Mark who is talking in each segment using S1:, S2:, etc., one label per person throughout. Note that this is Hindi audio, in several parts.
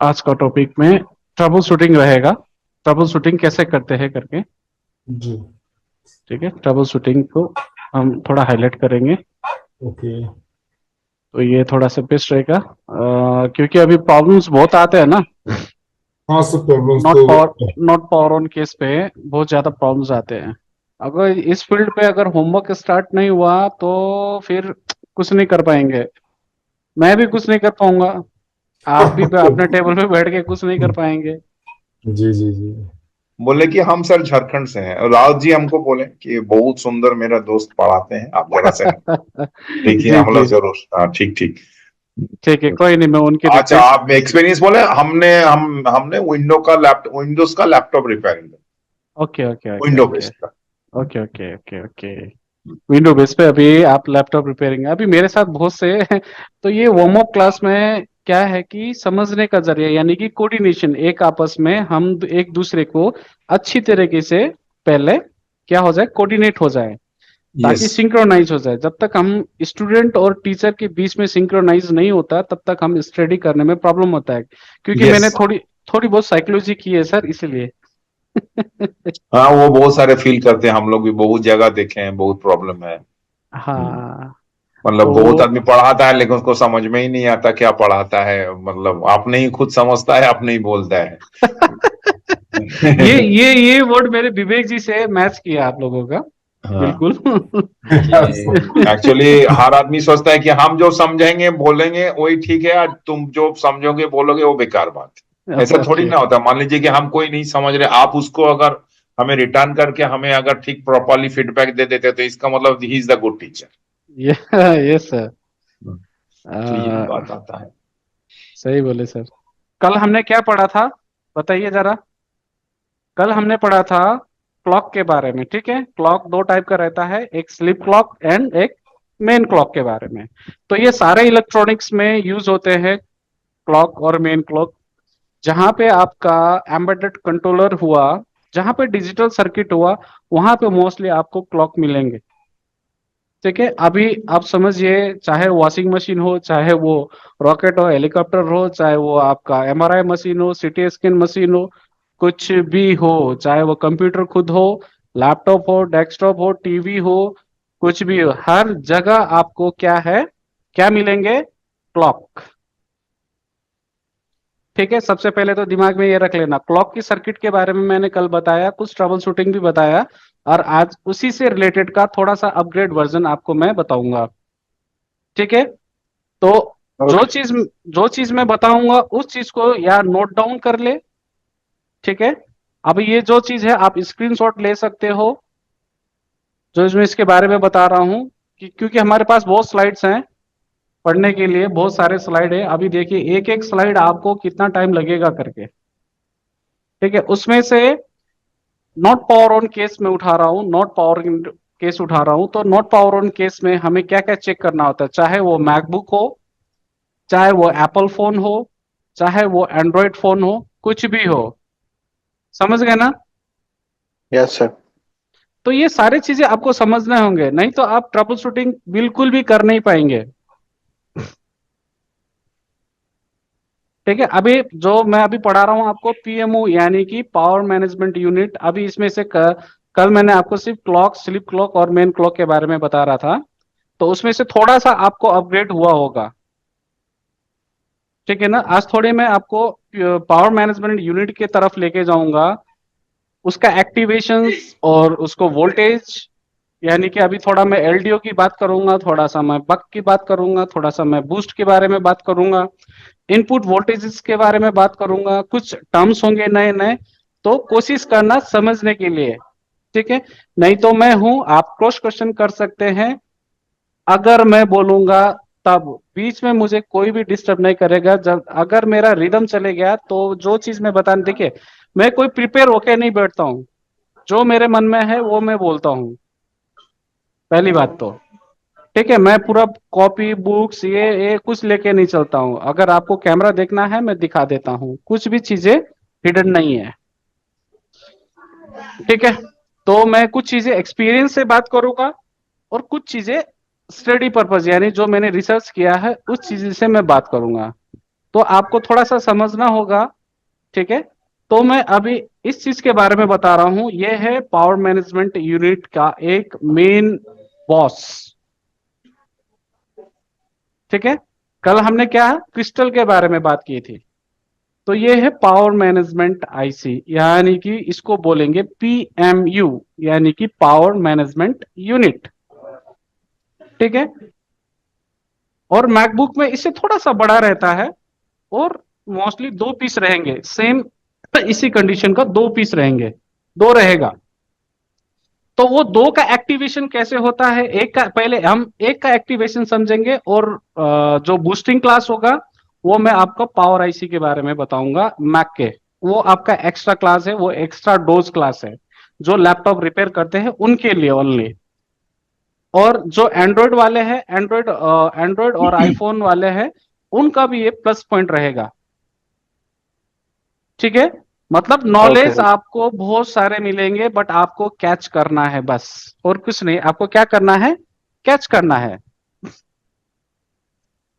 S1: आज का टॉपिक में ट्रबल शूटिंग रहेगा। ट्रबल शूटिंग कैसे करते हैं करके।
S2: जी।
S1: ठीक है, ट्रबल शूटिंग को हम थोड़ा हाईलाइट करेंगे।
S2: ओके।
S1: तो ये थोड़ा सा बेस्ट रहेगा, क्योंकि अभी प्रॉब्लम्स बहुत आते हैं ना।
S2: हाँ, सब प्रॉब्लम्स
S1: नॉट
S2: तो।
S1: Power not power on case पे बहुत ज्यादा प्रॉब्लम्स आते हैं। अगर इस फील्ड पे अगर होमवर्क स्टार्ट नहीं हुआ तो फिर कुछ नहीं कर पाएंगे। मैं भी कुछ नहीं कर पाऊंगा। आप भी अपने टेबल पे बैठ के कुछ नहीं कर पाएंगे।
S2: जी जी जी।
S3: बोले कि हम सर झारखंड से हैं और राउत जी हमको बोले कि बहुत सुंदर मेरा दोस्त पढ़ाते हैं, आप जरा से देखिए,
S1: जी
S3: हम
S1: जी।
S3: लोग जरूर। हाँ, ठीक ठीक।
S1: ठीक है, कोई नहीं, मैं उनके
S3: अच्छा,
S1: रिक्वेस्ट।
S3: आप एक्सपीरियंस बोले। हमने विंडोज का laptop repairing,
S1: okay okay okay
S3: window
S1: okay
S3: based का।
S1: Okay okay okay okay. Window base पे अभी आप लैपटॉप रिपेयरिंग अभी मेरे साथ बहुत से तो ये वार्म अप क्लास में क्या है कि समझने का जरिया यानी कि कोऑर्डिनेशन, एक आपस में हम एक दूसरे को अच्छी तरीके से पहले क्या हो जाए, कोऑर्डिनेट हो जाए,
S3: यस।
S1: ताकि सिंक्रोनाइज हो जाए। जब तक हम स्टूडेंट और टीचर के बीच में सिंक्रोनाइज नहीं होता तब तक हम स्टडी करने में प्रॉब्लम होता है। क्योंकि
S3: यस।
S1: मैंने थोड़ी थोड़ी बहुत साइकोलॉजी की है सर, इसलिए।
S3: हाँ, वो बहुत सारे फील करते हैं, हम लोग भी बहुत जगह देखे हैं, बहुत प्रॉब्लम है।
S1: हाँ।
S3: मतलब बहुत
S1: तो
S3: आदमी पढ़ाता है लेकिन उसको समझ में ही नहीं आता क्या पढ़ाता है, मतलब आप नहीं खुद समझता है, आप नहीं बोलता है।
S1: ये वर्ड मेरे विवेक जी से मैच किया आप लोगों का।
S3: हाँ,
S1: बिल्कुल।
S3: कि एक्चुअली हर आदमी सोचता है कि हम जो समझेंगे बोलेंगे वही ठीक है, और तुम जो समझोगे बोलोगे वो बेकार बात है। ऐसा थोड़ी
S1: ओके।
S3: ना होता। मान लीजिए कि हम कोई नहीं समझ रहे, आप उसको अगर हमें रिटर्न करके हमें अगर ठीक प्रॉपरली फीडबैक दे देते तो इसका मतलब he is the good teacher.
S1: ये यस सर।
S3: तो यही बात आता है।
S1: सही बोले सर। कल हमने क्या पढ़ा था, बताइए जरा। कल हमने पढ़ा था क्लॉक के बारे में। ठीक है, क्लॉक दो टाइप का रहता है, एक स्लीप क्लॉक एंड एक मेन क्लॉक के बारे में। तो ये सारे इलेक्ट्रॉनिक्स में यूज होते हैं, क्लॉक और मेन क्लॉक। जहां पे आपका एम्बेडेड कंट्रोलर हुआ, जहां पे डिजिटल सर्किट हुआ, वहां पे मोस्टली आपको क्लॉक मिलेंगे। ठीक है, अभी आप समझिए, चाहे वॉशिंग मशीन हो, चाहे वो रॉकेट हो, हेलीकॉप्टर हो, चाहे वो आपका एमआरआई मशीन हो, सीटी स्कैन मशीन हो, कुछ भी हो, चाहे वो कंप्यूटर खुद हो, लैपटॉप हो, डेस्कटॉप हो, टीवी हो, कुछ भी हो, हर जगह आपको क्या है, क्या मिलेंगे, क्लॉक। ठीक है, सबसे पहले तो दिमाग में ये रख लेना, क्लॉक की सर्किट के बारे में मैंने कल बताया, कुछ ट्रबल शूटिंग भी बताया, और आज उसी से रिलेटेड का थोड़ा सा अपग्रेड वर्जन आपको मैं बताऊंगा। ठीक है, तो जो
S3: ओके।
S1: चीज जो चीज मैं बताऊंगा उस चीज को या नोट डाउन कर ले। ठीक है, अब ये जो चीज है आप स्क्रीनशॉट ले सकते हो, जो इसमें इसके बारे में बता रहा हूं, कि क्योंकि हमारे पास बहुत स्लाइड्स हैं, पढ़ने के लिए बहुत सारे स्लाइड है। अभी देखिए एक एक स्लाइड आपको कितना टाइम लगेगा करके। ठीक है, उसमें से नॉट पावर ऑन केस में उठा रहा हूँ, नॉट पावर केस उठा रहा हूँ। तो नॉट पावर ऑन केस में हमें क्या क्या चेक करना होता है, चाहे वो मैकबुक हो, चाहे वो एप्पल फोन हो, चाहे वो एंड्रॉयड फोन हो, कुछ भी हो। समझ गए ना।
S4: Yes sir.
S1: तो ये सारी चीजें आपको समझने होंगे, नहीं तो आप ट्रबल शूटिंग बिल्कुल भी कर नहीं पाएंगे। ठीक है, अभी जो मैं अभी पढ़ा रहा हूं आपको पीएमओ यानी कि पावर मैनेजमेंट यूनिट। अभी इसमें से कल मैंने आपको सिर्फ क्लॉक, स्लीप क्लॉक और मेन क्लॉक के बारे में बता रहा था। तो उसमें से थोड़ा सा आपको अपग्रेड हुआ होगा। ठीक है ना, आज थोड़ी मैं आपको पावर मैनेजमेंट यूनिट की तरफ लेके जाऊंगा, उसका एक्टिवेशन और उसको वोल्टेज, यानी कि अभी थोड़ा मैं एलडीओ की बात करूंगा, थोड़ा सा मैं बक की बात करूंगा, थोड़ा सा मैं बूस्ट के बारे में बात करूंगा, इनपुट वोल्टेजेस के बारे में बात करूंगा, कुछ टर्म्स होंगे नए नए। तो कोशिश करना समझने के लिए। ठीक है, नहीं तो मैं हूं, आप क्रॉस क्वेश्चन कर सकते हैं। अगर मैं बोलूंगा तब बीच में मुझे कोई भी डिस्टर्ब नहीं करेगा। जब अगर मेरा रिदम चले गया तो जो चीज मैं बताने, देखिए मैं कोई प्रिपेयर होके नहीं बैठता हूँ, जो मेरे मन में है वो मैं बोलता हूँ, पहली बात तो। ठीक है, मैं पूरा कॉपी बुक्स ये कुछ लेके नहीं चलता हूँ। अगर आपको कैमरा देखना है मैं दिखा देता हूँ, कुछ भी चीजें हिडन नहीं है। ठीक है, तो मैं कुछ चीजें एक्सपीरियंस से बात करूंगा, और कुछ चीजें स्टडी पर्पज यानी जो मैंने रिसर्च किया है उस चीज से मैं बात करूंगा। तो आपको थोड़ा सा समझना होगा, ठीक है। तो मैं अभी इस चीज के बारे में बता रहा हूं, यह है पावर मैनेजमेंट यूनिट का एक मेन बॉस, ठीक है। कल हमने क्या क्रिस्टल के बारे में बात की थी, तो ये है पावर मैनेजमेंट आईसी, यानी कि इसको बोलेंगे पीएमयू, यानी कि पावर मैनेजमेंट यूनिट, ठीक है। और मैकबुक में इससे थोड़ा सा बड़ा रहता है, और मोस्टली 2 पीस रहेंगे, सेम इसी कंडीशन का 2 पीस रहेंगे, 2 रहेगा। तो वो 2 का एक्टिवेशन कैसे होता है, एक का पहले हम एक का एक्टिवेशन समझेंगे, और जो बूस्टिंग क्लास होगा वो मैं आपको पावर आईसी के बारे में बताऊंगा मैक के। वो आपका एक्स्ट्रा क्लास है, वो एक्स्ट्रा डोज क्लास है, जो लैपटॉप रिपेयर करते हैं उनके लिए ओनली। और जो एंड्रॉयड वाले हैं, एंड्रॉयड और आईफोन वाले हैं, उनका भी ये प्लस पॉइंट रहेगा, ठीक है। मतलब नॉलेज
S4: Okay.
S1: आपको बहुत सारे मिलेंगे, बट आपको कैच करना है बस, और कुछ नहीं। आपको क्या करना है, कैच करना है,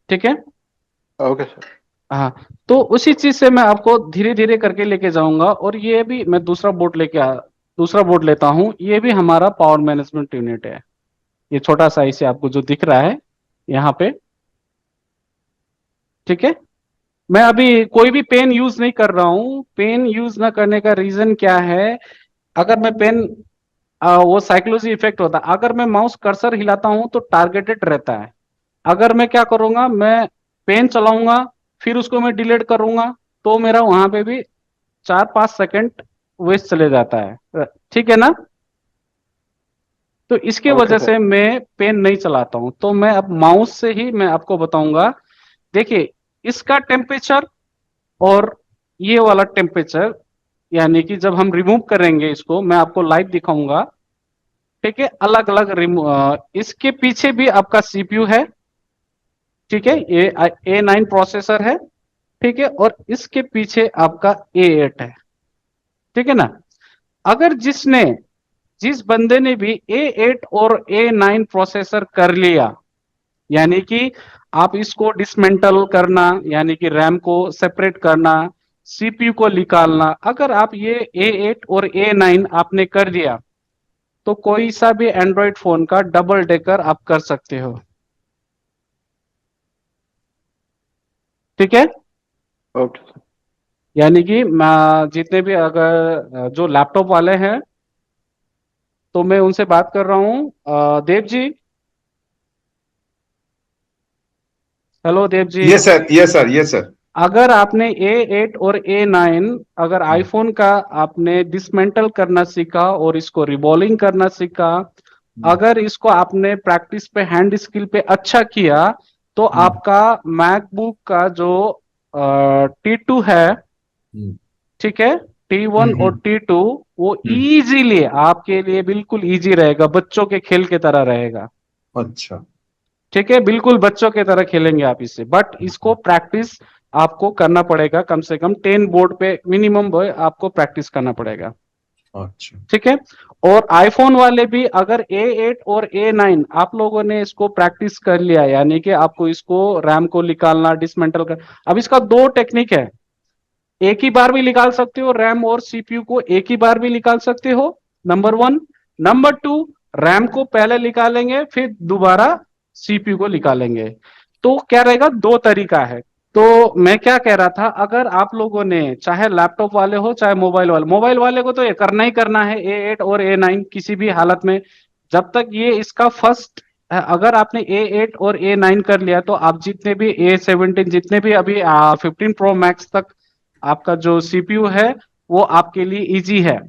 S1: ठीक है।
S4: Okay, sir.
S1: हाँ, तो उसी चीज से मैं आपको धीरे धीरे करके लेके जाऊंगा। और ये भी मैं दूसरा बोर्ड लेता हूं, ये भी हमारा पावर मैनेजमेंट यूनिट है। ये छोटा सा इसे आपको जो दिख रहा है यहाँ पे, ठीक है। मैं अभी कोई भी पेन यूज नहीं कर रहा हूं। पेन यूज ना करने का रीजन क्या है, अगर मैं पेन वो साइकोलॉजी इफेक्ट होता है। अगर मैं माउस कर्सर हिलाता हूं तो टारगेटेड रहता है। अगर मैं क्या करूंगा, मैं पेन चलाऊंगा फिर उसको मैं डिलीट करूंगा, तो मेरा वहां पे भी 4-5 सेकंड वेस्ट चले जाता है, ठीक है ना। तो इसके
S4: Okay,
S1: वजह
S4: sir.
S1: से मैं पेन नहीं चलाता हूं। तो मैं अब माउस से ही मैं आपको बताऊंगा। देखिए, इसका टेम्परेचर और ये वाला टेम्परेचर, यानी कि जब हम रिमूव करेंगे इसको, मैं आपको लाइव दिखाऊंगा, ठीक है। अलग अलग इसके पीछे भी आपका सीपीयू है, ठीक है। ये A9 प्रोसेसर है, ठीक है। और इसके पीछे आपका A8 है, ठीक है ना। अगर जिस बंदे ने भी A8 और A9 प्रोसेसर कर लिया, यानी कि आप इसको डिसमेंटल करना, यानी कि रैम को सेपरेट करना, सीपीयू को निकालना, अगर आप ये A8 और A9 आपने कर दिया, तो कोई सा भी एंड्रॉयड फोन का डबल डेकर आप कर सकते हो, ठीक है।
S4: Okay, sir.
S1: यानी कि जितने भी अगर जो लैपटॉप वाले हैं, तो मैं उनसे बात कर रहा हूँ। Dev ji, hello Dev ji.
S3: Yes sir, yes sir, yes sir.
S1: अगर आपने A8 और A9 अगर आईफोन का आपने डिसमेंटल करना सीखा और इसको रिबॉलिंग करना सीखा, अगर इसको आपने प्रैक्टिस पे हैंड स्किल पे अच्छा किया, तो आपका मैकबुक का जो T2 है, ठीक है, T1 और T2, वो इजीली आपके लिए बिल्कुल इजी रहेगा, बच्चों के खेल की तरह रहेगा,
S3: अच्छा।
S1: ठीक है। बिल्कुल बच्चों की तरह खेलेंगे आप इससे, बट इसको प्रैक्टिस आपको करना पड़ेगा, कम से कम 10 बोर्ड पे मिनिमम आपको प्रैक्टिस करना पड़ेगा,
S3: अच्छा।
S1: ठीक है। और आईफोन वाले भी अगर A8 और A9 आप लोगों ने इसको प्रैक्टिस कर लिया, यानी कि आपको इसको रैम को निकालना, डिसमेंटल कर, अब इसका 2 टेक्निक है। एक ही बार भी निकाल सकते हो रैम और सीपीयू को, एक ही बार भी निकाल सकते हो, नंबर 1। नंबर 2, रैम को पहले निकालेंगे फिर दोबारा सीपीयू को निकालेंगे। तो क्या रहेगा, 2 तरीका है। तो मैं क्या कह रहा था, अगर आप लोगों ने चाहे लैपटॉप वाले हो चाहे मोबाइल वाले को तो ये करना ही करना है, A8 और A9 किसी भी हालत में। जब तक ये इसका फर्स्ट, अगर आपने A8 और A9 कर लिया, तो आप जितने भी A17, जितने भी अभी 15 प्रो मैक्स तक आपका जो सीपीयू है, वो आपके लिए इजी है।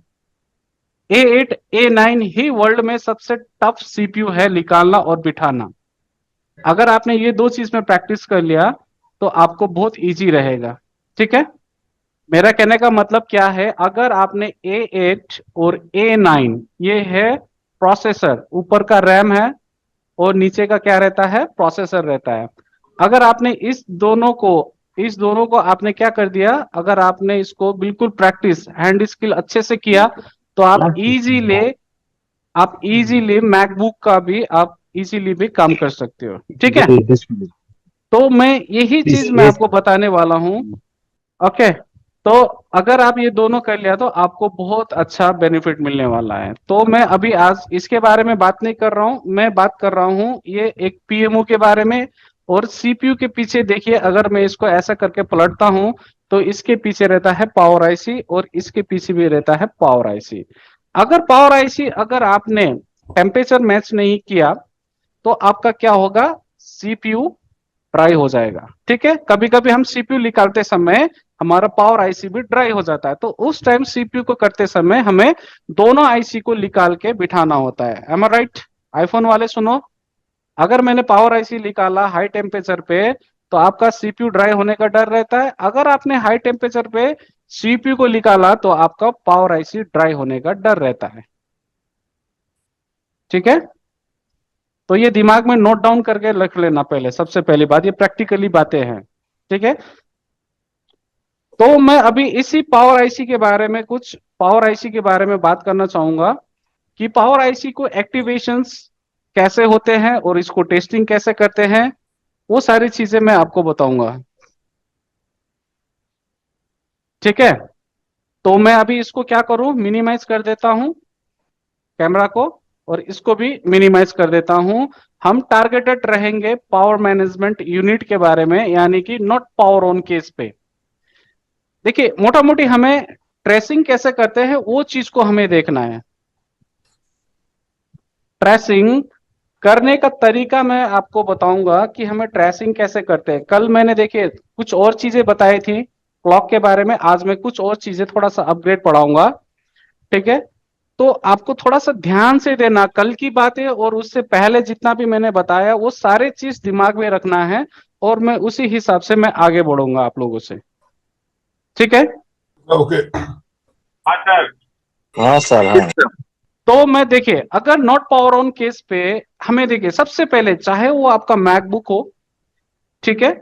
S1: A8 A9 ही वर्ल्ड में सबसे टफ सीपीयू है निकालना और बिठाना। अगर आपने ये 2 चीज में प्रैक्टिस कर लिया, तो आपको बहुत इजी रहेगा, ठीक है। मेरा कहने का मतलब क्या है, अगर आपने A8 और A9, ये है प्रोसेसर, ऊपर का रैम है और नीचे का क्या रहता है, प्रोसेसर रहता है। अगर आपने इस दोनों को आपने क्या कर दिया, अगर आपने इसको बिल्कुल प्रैक्टिस हैंड स्किल अच्छे से किया, तो आप इजीली मैकबुक का भी आप इजीली भी काम कर सकते हो, ठीक है। तो मैं यही चीज मैं आपको बताने वाला हूं। ओके, तो अगर आप ये दोनों कर लिया तो आपको बहुत अच्छा बेनिफिट मिलने वाला है। तो मैं अभी आज इसके बारे में बात नहीं कर रहा हूं, मैं बात कर रहा हूं ये एक पीएमओ के बारे में। और सीपीयू के पीछे देखिए, अगर मैं इसको ऐसा करके पलटता हूं तो इसके पीछे रहता है पावर आईसी और इसके पीछे भी रहता है पावर आईसी। अगर पावर आईसी अगर आपने टेम्परेचर मैच नहीं किया तो आपका क्या होगा, सीपीयू ड्राई हो जाएगा। ठीक है, कभी कभी हम सीपीयू निकालते समय हमारा पावर आईसी भी ड्राई हो जाता है, तो उस टाइम सीपीयू को करते समय हमें दोनों आईसी को निकाल के बिठाना होता है। एम आई राइट? आईफोन वाले सुनो, अगर मैंने पावर आईसी निकाला हाई टेम्परेचर पे तो आपका सीपीयू ड्राई होने का डर रहता है। अगर आपने हाई टेम्परेचर पे सीपीयू को निकाला तो आपका पावर आईसी ड्राई होने का डर रहता है। ठीक है, तो ये दिमाग में नोट डाउन करके रख लेना पहले, सबसे पहली बात, ये प्रैक्टिकली बातें हैं। ठीक है, तो मैं अभी इसी पावर आईसी के बारे में, कुछ पावर आईसी के बारे में बात करना चाहूंगा कि पावर आईसी को एक्टिवेशंस कैसे होते हैं और इसको टेस्टिंग कैसे करते हैं, वो सारी चीजें मैं आपको बताऊंगा। ठीक है, तो मैं अभी इसको क्या करूं, मिनिमाइज कर देता हूं कैमरा को, और इसको भी मिनिमाइज कर देता हूं। हम टारगेटेड रहेंगे पावर मैनेजमेंट यूनिट के बारे में, यानी कि नॉट पावर ऑन केस पे। देखिए, मोटा मोटी हमें ट्रेसिंग कैसे करते हैं वो चीज को हमें देखना है। ट्रेसिंग करने का तरीका मैं आपको बताऊंगा कि हमें ट्रेसिंग कैसे करते हैं। कल मैंने देखिए कुछ और चीजें बताई थी क्लॉक के बारे में, आज मैं कुछ और चीजें थोड़ा सा अपग्रेड पढ़ाऊंगा। ठीक है, तो आपको थोड़ा सा ध्यान से देना, कल की बातें और उससे पहले जितना भी मैंने बताया वो सारे चीज दिमाग में रखना है, और मैं उसी हिसाब से मैं आगे बढ़ूंगा आप लोगों से। ठीक है,
S2: ओके।
S5: हाँ सर, हाँ।
S1: तो मैं देखिए अगर नॉट पावर ऑन केस पे हमें देखिए सबसे पहले, चाहे वो आपका मैकबुक हो, ठीक है,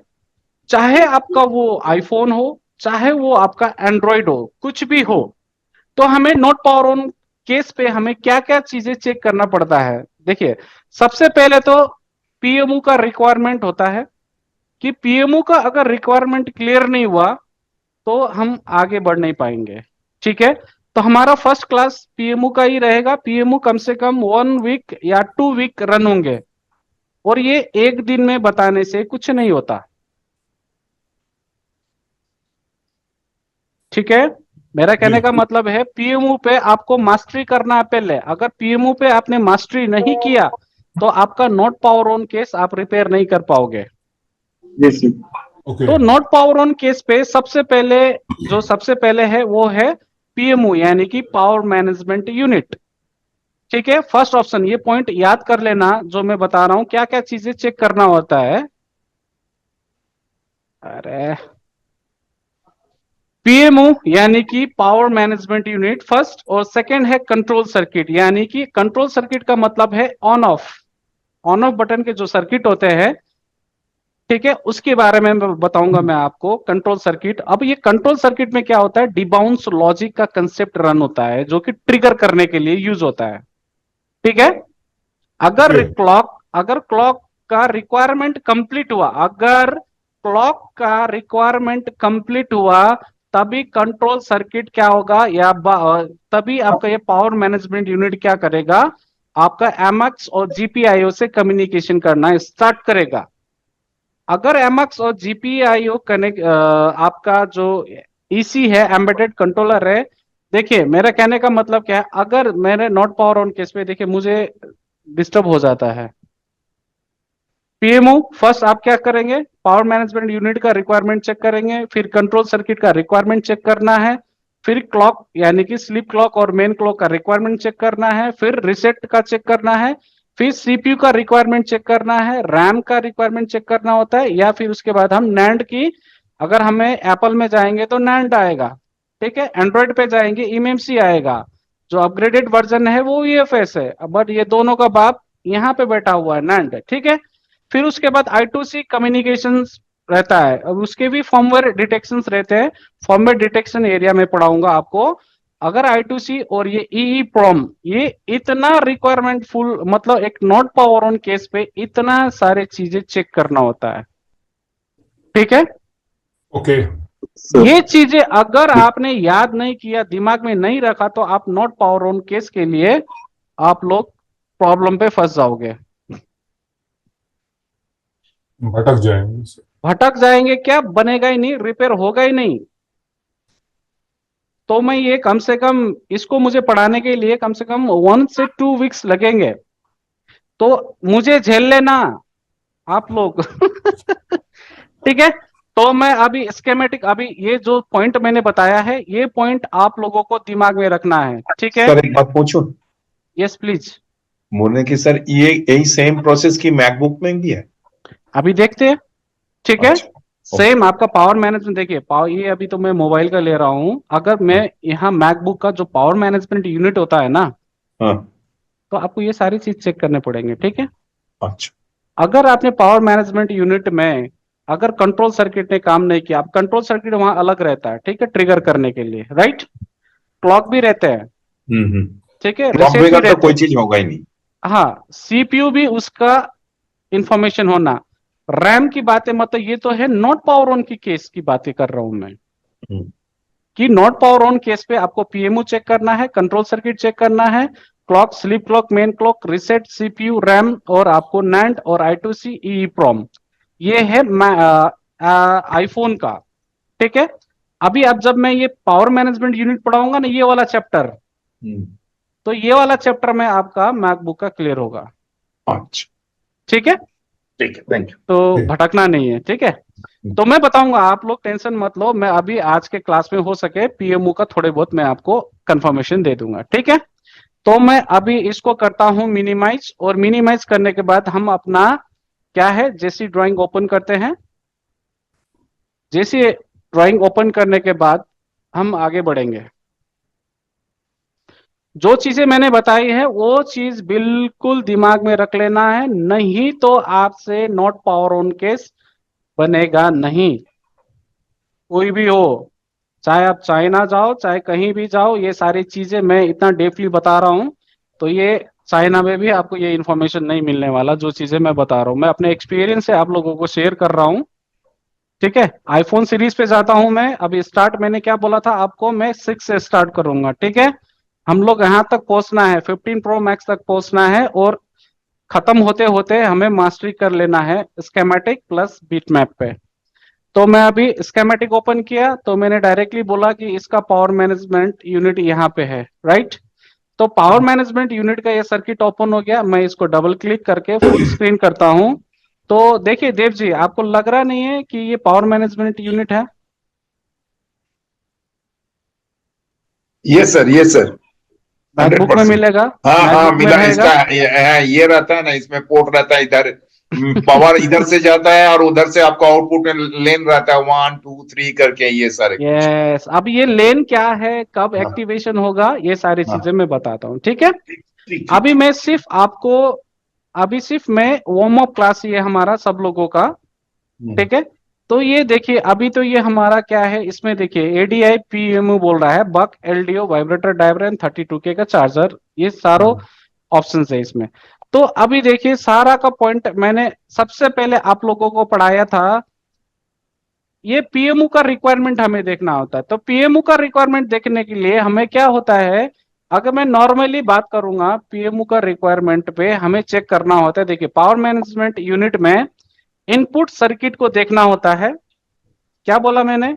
S1: चाहे आपका वो आईफोन हो, चाहे वो आपका एंड्रॉइड हो, कुछ भी हो, तो हमें नॉट पावर ऑन केस पे हमें क्या क्या चीजें चेक करना पड़ता है। देखिए, सबसे पहले तो पीएमओ का रिक्वायरमेंट होता है कि पीएमओ का अगर रिक्वायरमेंट क्लियर नहीं हुआ तो हम आगे बढ़ नहीं पाएंगे। ठीक है, तो हमारा फर्स्ट क्लास पीएमओ का ही रहेगा। पीएमओ कम से कम 1 वीक या 2 वीक रन होंगे, और ये एक दिन में बताने से कुछ नहीं होता। ठीक है, मेरा कहने का मतलब है पीएमओ पे आपको मास्टरी करना है पहले। अगर पीएमओ पे आपने मास्टरी नहीं किया तो आपका नॉट पावर ऑन केस आप रिपेयर नहीं कर पाओगे।
S2: ओके।
S1: तो नॉट पावर ऑन केस पे सबसे पहले, जो सबसे पहले है वो है पीएमओ, यानी कि पावर मैनेजमेंट यूनिट। ठीक है, फर्स्ट ऑप्शन, ये पॉइंट याद कर लेना जो मैं बता रहा हूं, क्या क्या चीजें चेक करना होता है। अरे, पीएमओ यानी कि पावर मैनेजमेंट यूनिट फर्स्ट, और सेकंड है कंट्रोल सर्किट, यानी कि कंट्रोल सर्किट का मतलब है on off, on off button के जो सर्किट होते हैं। ठीक है, उसके बारे में बताऊंगा मैं आपको कंट्रोल सर्किट। अब ये कंट्रोल सर्किट में क्या होता है, डिबाउंस लॉजिक का कंसेप्ट रन होता है जो कि ट्रिगर करने के लिए यूज होता है। ठीक है, अगर क्लॉक का रिक्वायरमेंट कंप्लीट हुआ, अगर क्लॉक का रिक्वायरमेंट कंप्लीट हुआ तभी कंट्रोल सर्किट क्या होगा, या तभी आपका ये पावर मैनेजमेंट यूनिट क्या करेगा, आपका एमएक्स और जीपीआईओ से कम्युनिकेशन करना स्टार्ट करेगा। अगर एमएक्स और जीपीआईओ कनेक्ट, आपका जो ईसी है, एम्बेडेड कंट्रोलर है, देखिए मेरा कहने का मतलब क्या है, अगर मेरे नॉट पावर ऑन केस पे देखिए मुझे डिस्टर्ब हो जाता है, पीएमओ फर्स्ट आप क्या करेंगे, पावर मैनेजमेंट यूनिट का रिक्वायरमेंट चेक करेंगे, फिर कंट्रोल सर्किट का रिक्वायरमेंट चेक करना है, फिर क्लॉक यानी कि स्लीप क्लॉक और मेन क्लॉक का रिक्वायरमेंट चेक करना है, फिर रिसेट का चेक करना है, फिर सीपीयू का रिक्वायरमेंट चेक करना है, रैम का रिक्वायरमेंट चेक करना होता है, या फिर उसके बाद हम नैंड की, अगर हमें एप्पल में जाएंगे तो नैंड आएगा। ठीक है, एंड्रॉइड पे जाएंगे ईएमएमसी आएगा, जो अपग्रेडेड वर्जन है वो ईएफएस है, बट ये दोनों का बाप यहाँ पे बैठा हुआ है, नैंड। ठीक है, फिर उसके बाद I2C कम्युनिकेशंस रहता है, अब उसके भी फॉर्मवेयर डिटेक्शंस रहते हैं, फॉर्मवेयर डिटेक्शन एरिया में पढ़ाऊंगा आपको। अगर I2C और ये EEPROM, ये इतना रिक्वायरमेंट फुल, मतलब एक नॉट पावर ऑन केस पे इतना सारे चीजें चेक करना होता है। ठीक है।
S2: Okay.
S1: ये चीजें अगर आपने याद नहीं किया, दिमाग में नहीं रखा, तो आप नॉट पावर ऑन केस के लिए आप लोग प्रॉब्लम पे फंस जाओगे,
S2: भटक जाएंगे सर।
S1: भटक जाएंगे, क्या बनेगा ही नहीं, रिपेयर होगा ही नहीं। तो मैं ये कम से कम इसको मुझे पढ़ाने के लिए कम से कम 1 से 2 वीक्स लगेंगे, तो मुझे झेल लेना आप लोग। ठीक है। तो मैं अभी स्केमेटिक, अभी ये जो पॉइंट मैंने बताया है, ये पॉइंट आप लोगों को दिमाग में रखना है। ठीक है।
S3: सर एक बात पूछूं,
S1: यस प्लीज।
S3: बोलने की सर ये यही सेम प्रोसेस की मैकबुक में भी है?
S1: अभी देखते हैं। ठीक है।
S3: अच्छा।
S1: सेम आपका पावर मैनेजमेंट देखिए, पावर ये अभी तो मैं मोबाइल का ले रहा हूं, अगर मैं यहाँ मैकबुक का जो पावर मैनेजमेंट यूनिट होता है ना,
S3: हाँ।
S1: तो आपको ये सारी चीज चेक करने पड़ेंगे। ठीक है।
S3: अच्छा।
S1: अगर आपने पावर मैनेजमेंट यूनिट में अगर कंट्रोल सर्किट ने काम नहीं किया, आप कंट्रोल सर्किट वहां अलग रहता है, ठीक है, ट्रिगर करने के लिए, राइट। क्लॉक भी रहते हैं,
S3: हम्म।
S1: ठीक है,
S3: क्लॉक
S1: रिसेट भी
S3: बगैर तो
S1: रहते
S3: कोई
S1: हैं।
S3: चीज होगा ही नहीं।
S1: हाँ, सीपीयू भी उसका इंफॉर्मेशन होना। रैम की बातें मतलब ये तो है नॉट पावर ऑन की केस की बातें कर रहा हूं मैं,
S3: हम्म।
S1: कि नॉट पावर ऑन केस पे आपको पीएमओ चेक करना है, कंट्रोल सर्किट चेक करना है, clock, sleep clock, main clock, reset, CPU, RAM, और आपको नैंड और I2C EEPROM। ये है आईफोन का। ठीक है। अभी अब जब मैं ये पावर मैनेजमेंट यूनिट पढ़ाऊंगा ना, ये वाला चैप्टर,
S3: हम्म।
S1: तो ये वाला चैप्टर में आपका मैकबुक का क्लियर होगा।
S3: अच्छा।
S1: ठीक है।
S3: ठीक है, थैंक यू।
S1: तो
S2: ठीक।
S1: भटकना नहीं है। ठीक है। तो मैं बताऊंगा, आप लोग टेंशन मत लो, मैं अभी आज के क्लास में हो सके पीएमओ का थोड़े बहुत मैं आपको कंफर्मेशन दे दूंगा। ठीक है। तो मैं अभी इसको करता हूं मिनिमाइज, और मिनिमाइज करने के बाद हम अपना क्या है, जैसी ड्राइंग ओपन करते हैं, जैसी ड्राइंग ओपन करने के बाद हम आगे बढ़ेंगे। जो चीजें मैंने बताई है वो चीज बिल्कुल दिमाग में रख लेना है, नहीं तो आपसे नॉट पावर ऑन केस बनेगा नहीं। कोई भी हो, चाहे आप चाइना जाओ, चाहे कहीं भी जाओ, ये सारी चीजें मैं इतना डीपली बता रहा हूं, तो ये चाइना में भी आपको ये इन्फॉर्मेशन नहीं मिलने वाला, जो चीजें मैं बता रहा हूं, मैं अपने एक्सपीरियंस से आप लोगों को शेयर कर रहा हूं। ठीक है। आईफोन सीरीज पे जाता हूं मैं अभी। स्टार्ट मैंने क्या बोला था आपको, मैं 6 से स्टार्ट करूंगा। ठीक है। हम लोग यहां तक पहुंचना है, 15 प्रो मैक्स तक पहुंचना है, और खत्म होते होते हमें मास्टरी कर लेना है स्केमेटिक प्लस बीट मैप पे। तो मैं अभी स्केमेटिक ओपन किया, तो मैंने डायरेक्टली बोला कि इसका पावर मैनेजमेंट यूनिट यहाँ पे है, राइट। तो पावर मैनेजमेंट यूनिट का ये सर्किट ओपन हो गया, मैं इसको डबल क्लिक करके फुल स्क्रीन करता हूं। तो देखिए देव जी, आपको लग रहा नहीं है कि ये पावर मैनेजमेंट यूनिट है?
S3: Yes sir, yes sir,
S1: MacBook में
S3: 100%।
S1: मिलेगा,
S3: हाँ हाँ,
S1: मैकबुक में
S3: मिला
S1: रहेगा।
S3: इसका। ये रहता है ना, इसमें पोर्ट रहता है इधर, पावर इधर से जाता है और उधर से आपका आउटपुट में लेन रहता है, 1 2 3 करके, ये सारे कुछ।
S1: यस, अब ये लेन क्या है, कब
S3: हाँ
S1: एक्टिवेशन होगा, ये सारी
S3: हाँ।
S1: चीजें मैं बताता हूँ। ठीक है।
S3: ठीक ठीक
S1: अभी
S3: ठीक।
S1: मैं सिर्फ आपको, अभी सिर्फ मैं वार्म अप क्लास ये हमारा सब लोगों का। ठीक है। तो ये देखिए, अभी तो ये हमारा क्या है, इसमें देखिए एडीआई पीएमओ बोल रहा है, बक, एलडीओ, वाइब्रेटर डायफ्राम, 32K का चार्जर, ये सारों ऑप्शंस है इसमें। तो अभी देखिए सारा का पॉइंट मैंने सबसे पहले आप लोगों को पढ़ाया था, ये पीएमओ का रिक्वायरमेंट हमें देखना होता है। तो पीएमओ का रिक्वायरमेंट देखने के लिए हमें क्या होता है, अगर मैं नॉर्मली बात करूंगा पीएमओ का रिक्वायरमेंट पे हमें चेक करना होता है। देखिए पावर मैनेजमेंट यूनिट में इनपुट सर्किट को देखना होता है। क्या बोला मैंने?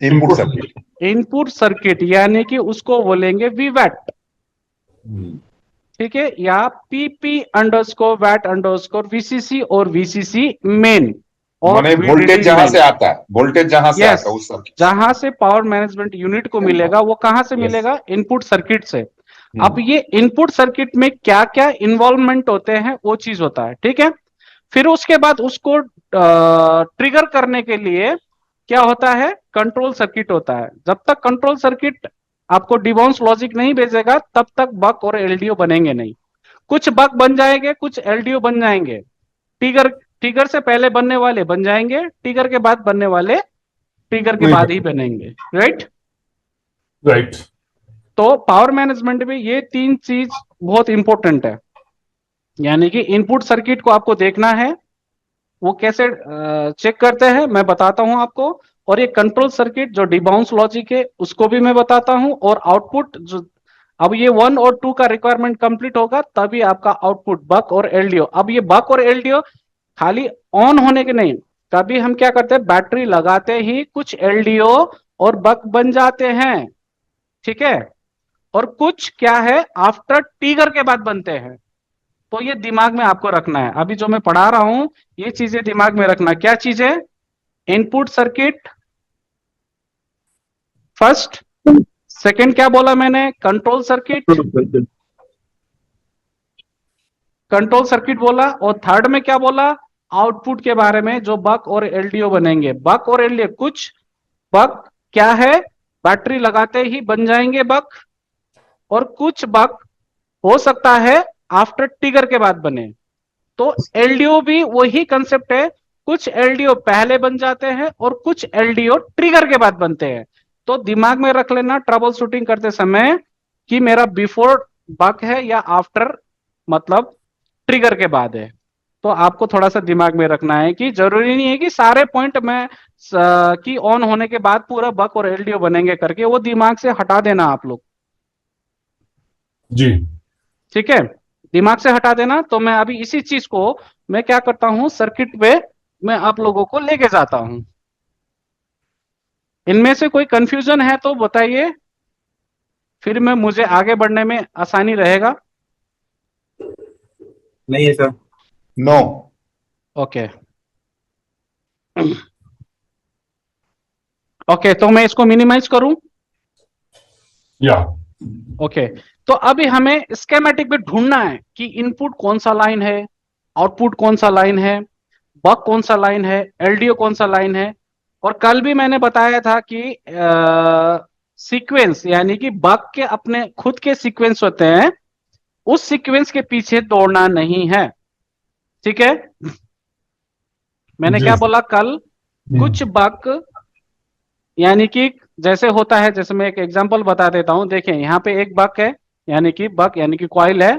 S3: Input circuit.
S1: इनपुट सर्किट, यानी कि उसको बोलेंगे वीवैट। ठीक है। या PP underscore watt underscore VCC और वीसीसी मेन और
S3: माने वोल्टेज
S1: VDD
S3: जहां
S1: मेन।
S3: से आता है, वोल्टेज जहां से
S1: यस,
S3: आता है उस सर्किट।
S1: जहां से पावर मैनेजमेंट यूनिट को मिलेगा वो कहां से
S3: यस।
S1: मिलेगा? इनपुट सर्किट से। अब ये इनपुट सर्किट में क्या क्या इन्वॉल्वमेंट होते हैं वो चीज होता है। ठीक है। फिर उसके बाद उसको ट्रिगर करने के लिए क्या होता है, कंट्रोल सर्किट होता है। जब तक कंट्रोल सर्किट आपको डिबाउंस लॉजिक नहीं भेजेगा तब तक बक और एलडीओ बनेंगे नहीं। कुछ बक बन जाएंगे, कुछ एलडीओ बन जाएंगे। ट्रिगर, ट्रिगर से पहले बनने वाले बन जाएंगे, ट्रिगर के बाद बनने वाले ट्रिगर के
S2: नहीं
S1: बाद ही बनेंगे, राइट।
S2: राइट।
S1: तो पावर मैनेजमेंट में ये तीन चीज बहुत इंपॉर्टेंट है, यानी कि इनपुट सर्किट को आपको देखना है, वो कैसे चेक करते हैं मैं बताता हूं आपको। और ये कंट्रोल सर्किट जो डिबाउंस लॉजिक है उसको भी मैं बताता हूं। और आउटपुट जो अब ये 1 और 2 का रिक्वायरमेंट कंप्लीट होगा तभी आपका आउटपुट बक और एलडीओ। अब ये बक और एलडीओ खाली ऑन होने के नहीं, कभी हम क्या करते हैं बैटरी लगाते ही कुछ एलडीओ और बक बन जाते हैं, ठीक है। और कुछ क्या है आफ्टर ट्रिगर के बाद बनते हैं। तो ये दिमाग में आपको रखना है, अभी जो मैं पढ़ा रहा हूं ये चीजें दिमाग में रखना। क्या चीजें? इनपुट सर्किट फर्स्ट, सेकंड क्या बोला मैंने? कंट्रोल सर्किट, कंट्रोल सर्किट बोला। और थर्ड में क्या बोला? आउटपुट के बारे में, जो बक और एलडीओ बनेंगे। बक और एलडीओ, कुछ बक क्या है बैटरी लगाते ही बन जाएंगे बक, और कुछ बक हो सकता है आफ्टर ट्रिगर के बाद बने। तो एलडीओ भी वही कंसेप्ट है, कुछ एलडीओ पहले बन जाते हैं और कुछ एलडीओ ट्रिगर के बाद बनते हैं। तो दिमाग में रख लेना ट्रबल शूटिंग करते समय कि मेरा बिफोर बक है या आफ्टर मतलब ट्रिगर के बाद है। तो आपको थोड़ा सा दिमाग में रखना है कि जरूरी नहीं है कि सारे पॉइंट में कि ऑन होने के बाद पूरा बक और एलडीओ बनेंगे करके, वो दिमाग से हटा देना आप लोग,
S2: जी।
S1: ठीक है। दिमाग से हटा देना। तो मैं अभी इसी चीज को मैं क्या करता हूं सर्किट पे मैं आप लोगों को लेके जाता हूं। इनमें से कोई कंफ्यूजन है तो बताइए, फिर मैं मुझे आगे बढ़ने में आसानी रहेगा।
S5: नहीं है सर।
S3: नो।
S1: ओके ओके, तो मैं इसको मिनिमाइज करूं।
S2: या
S1: ओके, तो अभी हमें स्केमेटिक में ढूंढना है कि इनपुट कौन सा लाइन है, आउटपुट कौन सा लाइन है, बक कौन सा लाइन है, एलडीओ कौन सा लाइन है। और कल भी मैंने बताया था कि सीक्वेंस यानी कि बक के अपने खुद के सीक्वेंस होते हैं, उस सीक्वेंस के पीछे दौड़ना नहीं है, ठीक है। मैंने
S2: जी।
S1: क्या बोला कल? कुछ बक यानी कि जैसे होता है, जैसे मैं एक एग्जांपल बता देता हूं। देखिए यहाँ पे एक बक है, यानी कि बक यानी कि कॉइल है,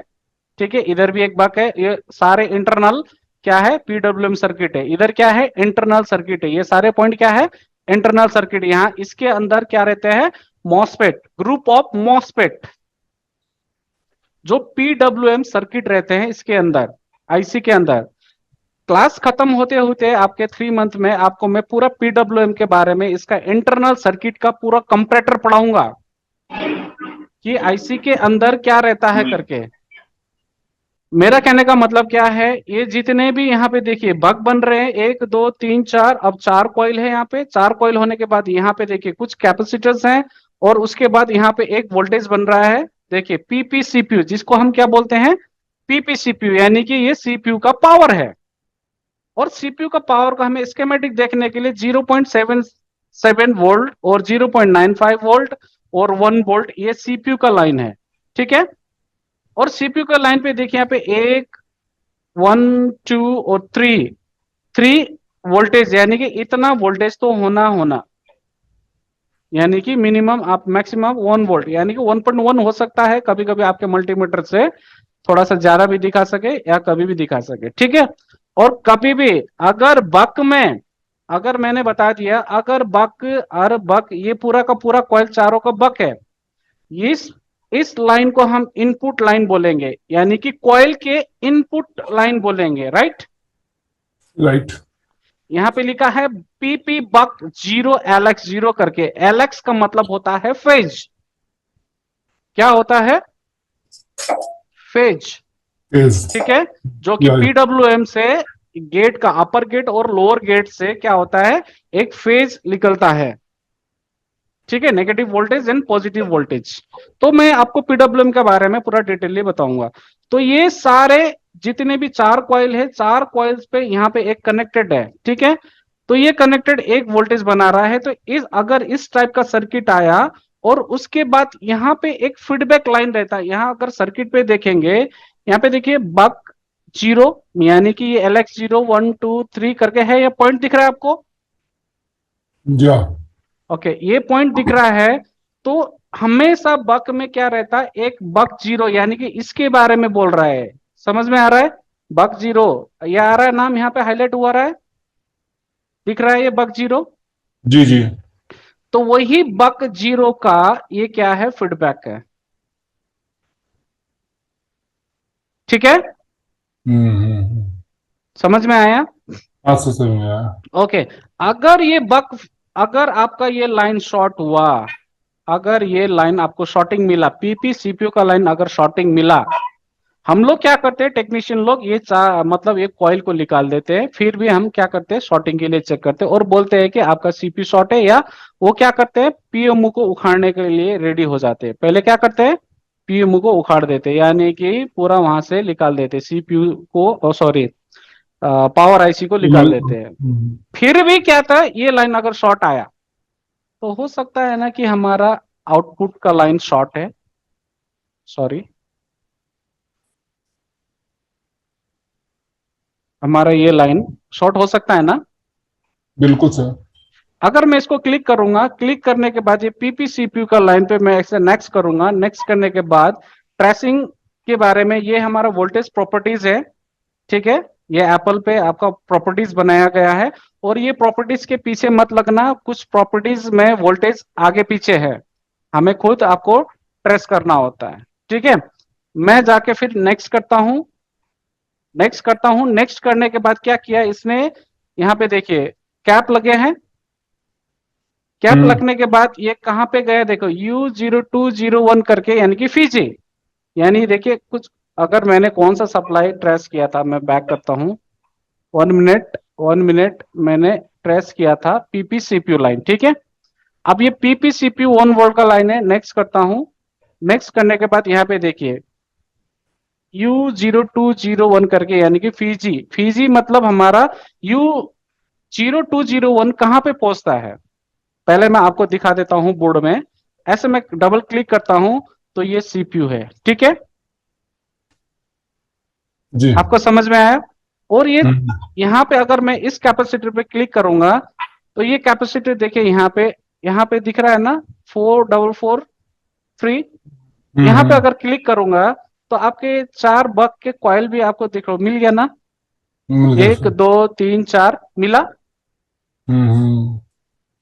S1: ठीक है। इधर भी एक बक है, ये सारे इंटरनल क्या है पीडब्ल्यूएम सर्किट है। इधर क्या है इंटरनल सर्किट है, ये सारे पॉइंट क्या है इंटरनल सर्किट। यहाँ इसके अंदर क्या रहते हैं मॉसफेट, ग्रुप ऑफ मॉसफेट, जो पीडब्ल्यूएम सर्किट रहते हैं इसके अंदर, आईसी के अंदर। क्लास खत्म होते होते आपके 3 मंथ में आपको मैं पूरा पीडब्ल्यूएम के बारे में, इसका इंटरनल सर्किट का पूरा कंपैरेटर पढ़ाऊंगा कि आईसी के अंदर क्या रहता है करके। मेरा कहने का मतलब क्या है, ये जितने भी यहाँ पे देखिए बग बन रहे हैं 1 2 3 4, अब 4 कॉइल है यहाँ पे। 4 कॉइल होने के बाद यहाँ पे देखिए कुछ कैपेसिटर्स हैं, और उसके बाद यहाँ पे एक वोल्टेज बन रहा है। देखिए पीपी सीपीयू, जिसको हम क्या बोलते हैं पीपी सीपीयू, यानी कि ये सीपीयू का पावर है। और सीपीयू का पावर का हमें स्कीमेटिक देखने के लिए 0.77 वोल्ट और 0.95 वोल्ट और 1 वोल्ट ये सीपीयू का लाइन है, ठीक है। और सीपीयू का लाइन पे देखिए यहाँ पे 1 1 2 और 3 वोल्टेज, यानी कि इतना वोल्टेज तो होना, यानी कि मिनिमम आप मैक्सिमम 1 वोल्ट, यानी कि 1.1 हो सकता है कभी कभी आपके मल्टीमीटर से थोड़ा सा ज्यादा भी दिखा सके या कभी भी दिखा सके, ठीक है। और कभी भी अगर बक में, अगर मैंने बता दिया अगर बक ये पूरा का पूरा कॉइल चारों का बक है, इस लाइन को हम इनपुट लाइन बोलेंगे, यानी कि कॉइल के इनपुट लाइन बोलेंगे, राइट।
S2: राइट।
S1: यहां पे लिखा है पीपी बक 0 एलएक्स 0 करके। एलएक्स का मतलब होता है फेज। क्या होता है? फेज,
S2: इज
S1: ठीक है। जो कि पीडब्ल्यूएम से गेट का अपर गेट और लोअर गेट से क्या होता है एक फेज निकलता है, ठीक है। Negative voltage and positive voltage. तो मैं आपको पीडब्ल्यूएम के बारे में पूरा डिटेली बताऊंगा। तो ये सारे जितने भी 4 कॉइल है, 4 कॉइल्स पे यहाँ पे एक कनेक्टेड है, ठीक है। तो ये कनेक्टेड एक वोल्टेज बना रहा है। तो अगर इस टाइप का सर्किट आया और उसके बाद यहाँ पे एक फीडबैक लाइन रहता है, यहाँ अगर सर्किट पे देखेंगे यहाँ पे देखिए बक 0 यानी कि ये LX 0 1 2 3 करके है, ये पॉइंट दिख रहा है आपको?
S2: या
S1: ओके, ये पॉइंट दिख रहा है। तो हमेशा बक में क्या रहता है एक बक 0, यानी कि इसके बारे में बोल रहा है, समझ में आ रहा है? बक जीरो, ये आ रहा है नाम, यहाँ पे हाईलाइट हुआ रहा है, दिख रहा है ये बक जीरो।
S2: जी जी।
S1: तो वही बक जीरो का ये क्या है, फीडबैक है। ठीक है, समझ में आया?
S2: हाँ सर समझ में आया।
S1: ओके। अगर ये बक, अगर आपका ये लाइन शॉर्ट हुआ, अगर ये लाइन आपको शॉर्टिंग मिला, पीपी सीपीयू का लाइन अगर शॉर्टिंग मिला, हम लोग क्या करते हैं टेक्नीशियन लोग, ये मतलब एक कॉइल को निकाल देते हैं, फिर भी हम क्या करते हैं शॉर्टिंग के लिए चेक करते हैं और बोलते हैं कि आपका सीपीयू शॉर्ट है, या वो क्या करते हैं पीएमओ को उखाड़ने के लिए रेडी हो जाते हैं। पहले क्या करते हैं, पीएमओ को उखाड़ देते हैं, यानी कि पूरा वहां से निकाल देते हैं सीपीयू को, सॉरी पावर आईसी को निकाल देते हैं। फिर भी क्या था, ये लाइन अगर शॉर्ट आया तो हो सकता है ना कि हमारा आउटपुट का लाइन शॉर्ट है, सॉरी हमारा ये लाइन शॉर्ट हो सकता है ना।
S2: बिल्कुल सर।
S1: अगर मैं इसको क्लिक करूंगा, क्लिक करने के बाद ये पीपी सीपीयू का लाइन पे मैं ऐसे नेक्स्ट करूंगा, नेक्स्ट करने के बाद ट्रेसिंग के बारे में, ये हमारा वोल्टेज प्रॉपर्टीज है, ठीक है, ये एप्पल पे आपका प्रॉपर्टीज बनाया गया है, और ये प्रॉपर्टीज के पीछे मत लगना, कुछ प्रॉपर्टीज में वोल्टेज आगे पीछे है, हमें खुद आपको ट्रेस करना होता है। ठीक है, मैं जाके फिर नेक्स्ट करता हूं, नेक्स्ट करता हूं, नेक्स्ट करने के बाद क्या किया इसने, यहां पे देखिए कैप लगे हैं, कैप लगने के बाद ये कहां पे गया, देखो U0201 करके, यानी कि फीजी, यानी देखिए कुछ, अगर मैंने कौन सा सप्लाई ट्रेस किया था, मैं बैक करता हूं, 1 मिनट, 1 मिनट, मैंने ट्रेस किया था पीपी सीपीयू लाइन, ठीक है। अब ये पीपी सीपीयू 1 वोल्ट का लाइन है, नेक्स्ट करता हूं, नेक्स्ट करने के बाद यहाँ पे देखिए U0201 करके, यानी कि फीजी, फीजी मतलब हमारा U0201 कहां पे पहुंचता है, पहले मैं आपको दिखा देता हूं बोर्ड में, ऐसे मैं डबल क्लिक करता हूं तो ये सीपीयू है, ठीक है,
S2: जी।
S1: आपको समझ में आया। और ये यहां पे अगर मैं इस कैपेसिटर पे क्लिक करूंगा तो ये कैपेसिटर देखिए यहाँ पे दिख रहा है ना 4443, यहाँ पे अगर क्लिक करूंगा तो आपके 4 बक के कॉइल भी आपको दिख रहा, मिल गया ना,
S2: मिल गया
S1: 1
S2: सर।
S1: 2 3 4 मिला।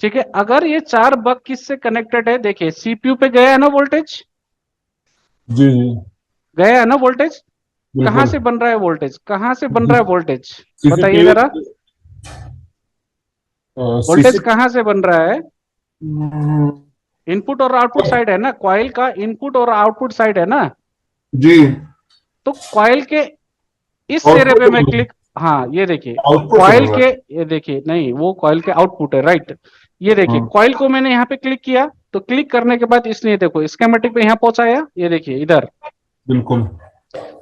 S1: ठीक है, अगर ये 4 बक किससे कनेक्टेड है, देखिए सीपीयू पे गया है ना वोल्टेज,
S2: जी जी।
S1: गया है ना वोल्टेज, कहां
S2: बिल्कुल।
S1: से बन रहा है वोल्टेज, कहां से बन रहा है वोल्टेज, बताइए
S2: सीसीपीयू
S1: जरा, वोल्टेज कहां से बन रहा है, इनपुट और आउटपुट साइड है ना, कॉइल का इनपुट और आउटपुट साइड है ना,
S2: जी।
S1: तो कॉइल के इस सिरे पे मैं क्लिक, हाँ ये देखिए
S2: आउटपुट से
S1: कॉइल
S2: बन रहा
S1: के, ये देखिए नहीं वो कॉइल के आउटपुट है, राइट, ये देखिए
S2: हाँ।
S1: कॉइल को मैंने यहाँ पे क्लिक किया, तो क्लिक करने के बाद इसने देखो स्कीमेटिक पे यहाँ पहुंचाया, ये देखिए इधर,
S2: बिल्कुल।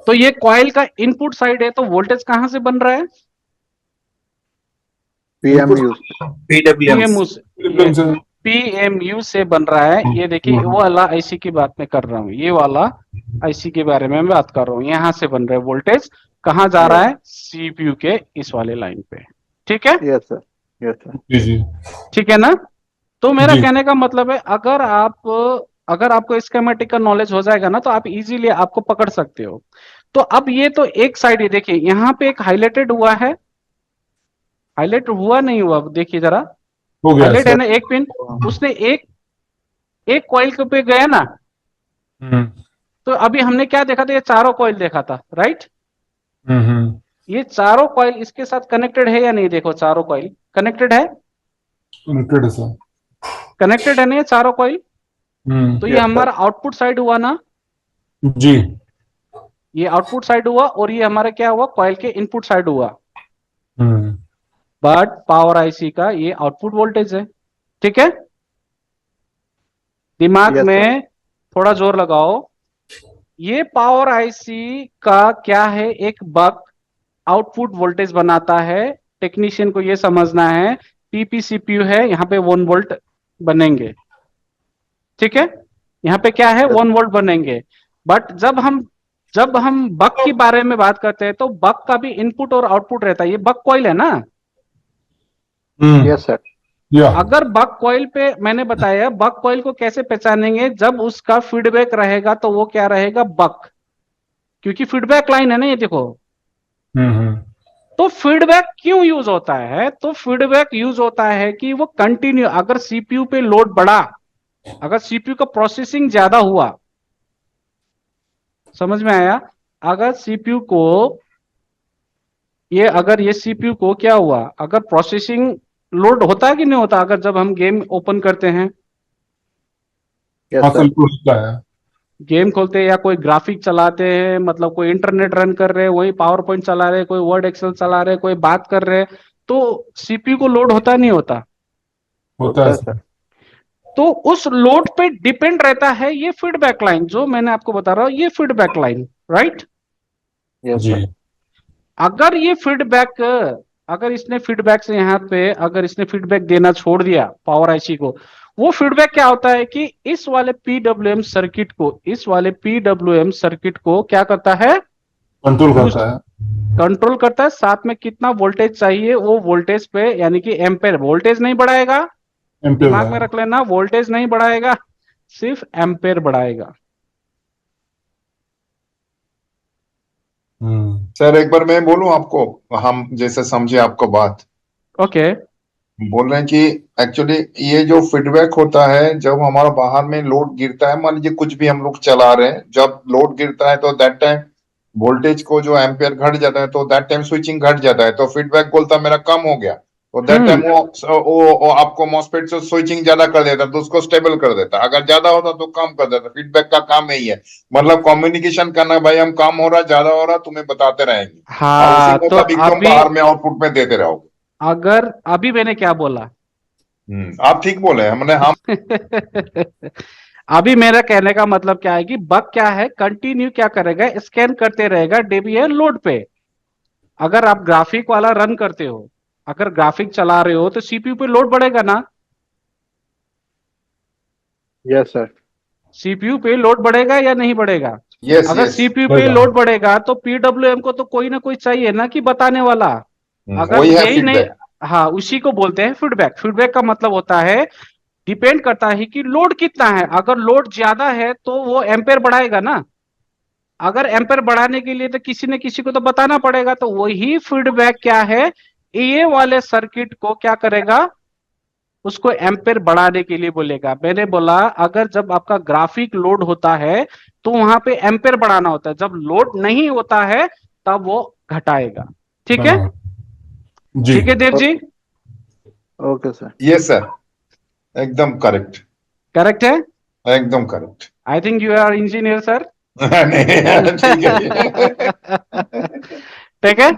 S1: तो ये कॉइल का इनपुट साइड है, तो वोल्टेज कहां से बन रहा है,
S4: PMU
S1: पीएमयू से, ये
S2: से।
S1: पीएमयू से बन रहा है, ये देखिए वो वाला आईसी की बात मैं कर रहा हूँ, ये वाला आईसी के बारे में मैं बात कर रहा हूँ, यहां से बन रहा है वोल्टेज, कहां जा रहा है, सीपीयू के इस वाले लाइन पे, ठीक है,
S4: Yes sir. Yes sir.
S2: जी जी।
S1: ठीक है ना। तो मेरा
S2: जी।
S1: कहने का मतलब है, अगर आपको स्कीमेटिक का नॉलेज हो जाएगा ना तो आप इजीली आपको पकड़ सकते हो। तो अब ये तो एक साइड है, देखिए यहाँ पे एक हाईलाइटेड हुआ है, हाईलाइट हुआ नहीं हुआ, देखिए जरा,
S2: हो गया
S1: हाईलाइट है
S2: सर।
S1: ना एक पिन, उसने एक एक कॉइल के पे गया ना, तो अभी हमने क्या देखा था, ये चारों कॉइल देखा था, राइट, ये चारों कॉइल इसके साथ कनेक्टेड है या नहीं, देखो चारों कॉइल कनेक्टेड है,
S2: कनेक्टेड है सर।
S1: कनेक्टेड है ना ये चारों कॉइल, तो ये
S4: Yes, sir.
S1: हमारा आउटपुट साइड हुआ ना,
S2: जी।
S1: ये आउटपुट साइड हुआ, और ये हमारा क्या हुआ, कॉइल के इनपुट साइड हुआ, बट पावर आईसी का ये आउटपुट वोल्टेज है, ठीक है, दिमाग
S4: Yes,
S1: में थोड़ा जोर लगाओ, ये पावर आईसी का क्या है, एक बक आउटपुट वोल्टेज बनाता है, टेक्नीशियन को ये समझना है, पीपी सीपीयू है, यहाँ पे 1 वोल्ट बनेंगे, ठीक है, यहाँ पे क्या है 1 वोल्ट बनेंगे, बट जब हम बक के बारे में बात करते हैं तो बक का भी इनपुट और आउटपुट रहता है, ये बक कॉइल है ना,
S4: yes sir.
S2: या।
S1: अगर बक कॉइल पे मैंने बताया, बक कॉइल को कैसे पहचानेंगे, जब उसका फीडबैक रहेगा तो वो क्या रहेगा, बक, क्योंकि फीडबैक लाइन है ना, ये देखो
S2: हम्म।
S1: तो फीडबैक क्यों यूज होता है? तो फीडबैक यूज होता है कि वो कंटिन्यू, अगर सीपीयू पे लोड बढ़ा, अगर सीपीयू का प्रोसेसिंग ज्यादा हुआ, समझ में आया? अगर सीपीयू को अगर ये सीपीयू को क्या हुआ, अगर प्रोसेसिंग लोड होता है कि नहीं होता, अगर जब हम गेम ओपन करते हैं,
S4: यस
S2: हाँ
S4: सर।
S2: सर, होता है।
S1: गेम खोलते हैं या कोई ग्राफिक चलाते हैं, मतलब कोई इंटरनेट रन कर रहे हैं, वही पावर पॉइंट चला रहे हैं, कोई वर्ड एक्सेल चला रहे हैं, कोई बात कर रहे हैं, तो सीपीयू को लोड होता नहीं होता?
S2: होता है
S4: है
S2: सर।
S4: सर।
S1: तो उस लोड पे डिपेंड रहता है ये फीडबैक लाइन, जो मैंने आपको बता रहा हूं, ये फीडबैक लाइन, राइट?
S4: यस
S2: जी।
S4: सर।
S1: अगर ये फीडबैक, अगर इसने फीडबैक से यहाँ पे अगर इसने फीडबैक देना छोड़ दिया पावर आईसी को, वो फीडबैक क्या होता है कि इस वाले पीडब्ल्यूएम सर्किट को, इस वाले पीडब्ल्यूएम सर्किट को क्या करता है?
S2: कंट्रोल
S1: बूस्ट,
S2: करता है।
S1: कंट्रोल करता है। साथ में कितना वोल्टेज चाहिए, वो वोल्टेज पे, यानी कि एम्पेयर, वोल्टेज नहीं बढ़ाएगा,
S2: एम्पेयर
S1: दिमाग में
S2: है।
S1: रख लेना, वोल्टेज नहीं बढ़ाएगा, सिर्फ एम्पेयर बढ़ाएगा।
S2: हम्म।
S3: सर एक बार मैं बोलूं आपको, हम जैसे समझे आपको बात,
S1: ओके।
S3: बोल रहे हैं कि एक्चुअली ये जो फीडबैक होता है जब हमारा बाहर में लोड गिरता है, मान लीजिए कुछ भी हम लोग चला रहे हैं, जब लोड गिरता है तो दैट टाइम वोल्टेज को जो एम्पियर घट जाता है, तो दैट टाइम स्विचिंग घट जाता है, तो फीडबैक बोलता है मेरा कम हो गया, तो दैट टाइम
S1: हम्म।
S3: वो आपको मॉसफेट से स्विचिंग ज्यादा कर देता है, तो उसको स्टेबल कर देता है, अगर ज्यादा होता तो कम कर देता। फीडबैक का काम यही है, मतलब कम्युनिकेशन करना, भाई हम कम हो रहा ज्यादा हो रहा तुम्हें बताते रहेंगे, और उसी
S1: हाँ, तो
S3: मुताबिक तुम
S1: अभी,
S3: बाहर में आउटपुट में देते रहोगे।
S1: अगर अभी मैंने क्या बोला?
S3: आप ठीक बोले, हमने हम
S1: अभी मेरा कहने का मतलब क्या है कि बग क्या है, कंटिन्यू क्या करेगा, स्कैन करते रहेगा डेबियर लोड पे। अगर आप ग्राफिक वाला रन करते हो, अगर ग्राफिक चला रहे हो, तो सीपीयू पे लोड बढ़ेगा ना?
S4: Yes sir.
S1: सीपीयू पे लोड बढ़ेगा या नहीं बढ़ेगा?
S3: यस
S1: अगर
S3: यस।
S1: सीपीयू पे
S2: बढ़ेगा।
S1: लोड बढ़ेगा तो पीडब्ल्यूएम को तो कोई ना कोई चाहिए ना कि बताने वाला। अगर
S3: वही है
S1: यही नहीं,
S3: फीडबैक।
S1: हाँ, उसी को बोलते हैं फीडबैक। फीडबैक का मतलब होता है, डिपेंड करता है कि लोड कितना है। अगर लोड ज्यादा है तो वो एम्पेयर बढ़ाएगा ना। अगर एम्पेयर बढ़ाने के लिए तो किसी न किसी को तो बताना पड़ेगा, तो वही फीडबैक क्या है, ये वाले सर्किट को क्या करेगा, उसको एम्पेयर बढ़ाने के लिए बोलेगा। मैंने बोला अगर जब आपका ग्राफिक लोड होता है तो वहां पे एम्पेयर बढ़ाना होता है, जब लोड नहीं होता है तब वो घटाएगा। ठीक है?
S2: हाँ जी।
S1: ठीक है Dev ji?
S4: Okay sir.
S3: Yes sir, एकदम करेक्ट,
S1: करेक्ट है?
S3: एकदम correct.
S1: I think you are engineer sir.
S3: नहीं ठीक
S1: ठीक है।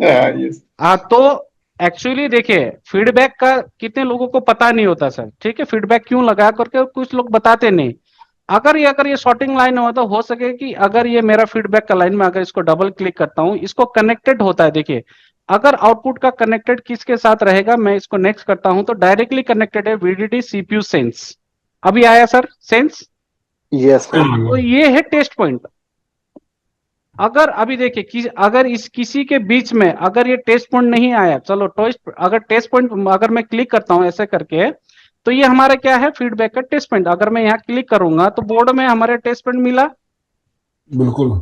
S3: है। यस।
S1: हाँ, तो एक्चुअली देखिए, फीडबैक का कितने लोगों को पता नहीं होता सर। ठीक है, फीडबैक क्यों लगा करके कुछ लोग बताते नहीं। अगर ये शॉर्टिंग लाइन हो तो हो सके कि अगर ये मेरा फीडबैक का लाइन में अगर इसको डबल क्लिक करता हूं, इसको कनेक्टेड होता है, देखिए, अगर आउटपुट का कनेक्टेड किसके साथ रहेगा, मैं इसको नेक्स्ट करता हूं तो डायरेक्टली कनेक्टेड है वीडीडी सीपीयू सेंस। अभी आया सर सेंस?
S4: Yes sir.
S1: तो ये है टेस्ट पॉइंट। अगर अभी देखिए अगर इस किसी के बीच में अगर ये टेस्ट पॉइंट नहीं आया, चलो टेस्ट, अगर टेस्ट पॉइंट अगर मैं क्लिक करता हूं ऐसे करके, तो ये हमारा क्या है, फीडबैक का टेस्ट पॉइंट। अगर मैं यहाँ क्लिक करूंगा तो बोर्ड में हमारे टेस्ट पॉइंट मिला।
S2: बिल्कुल।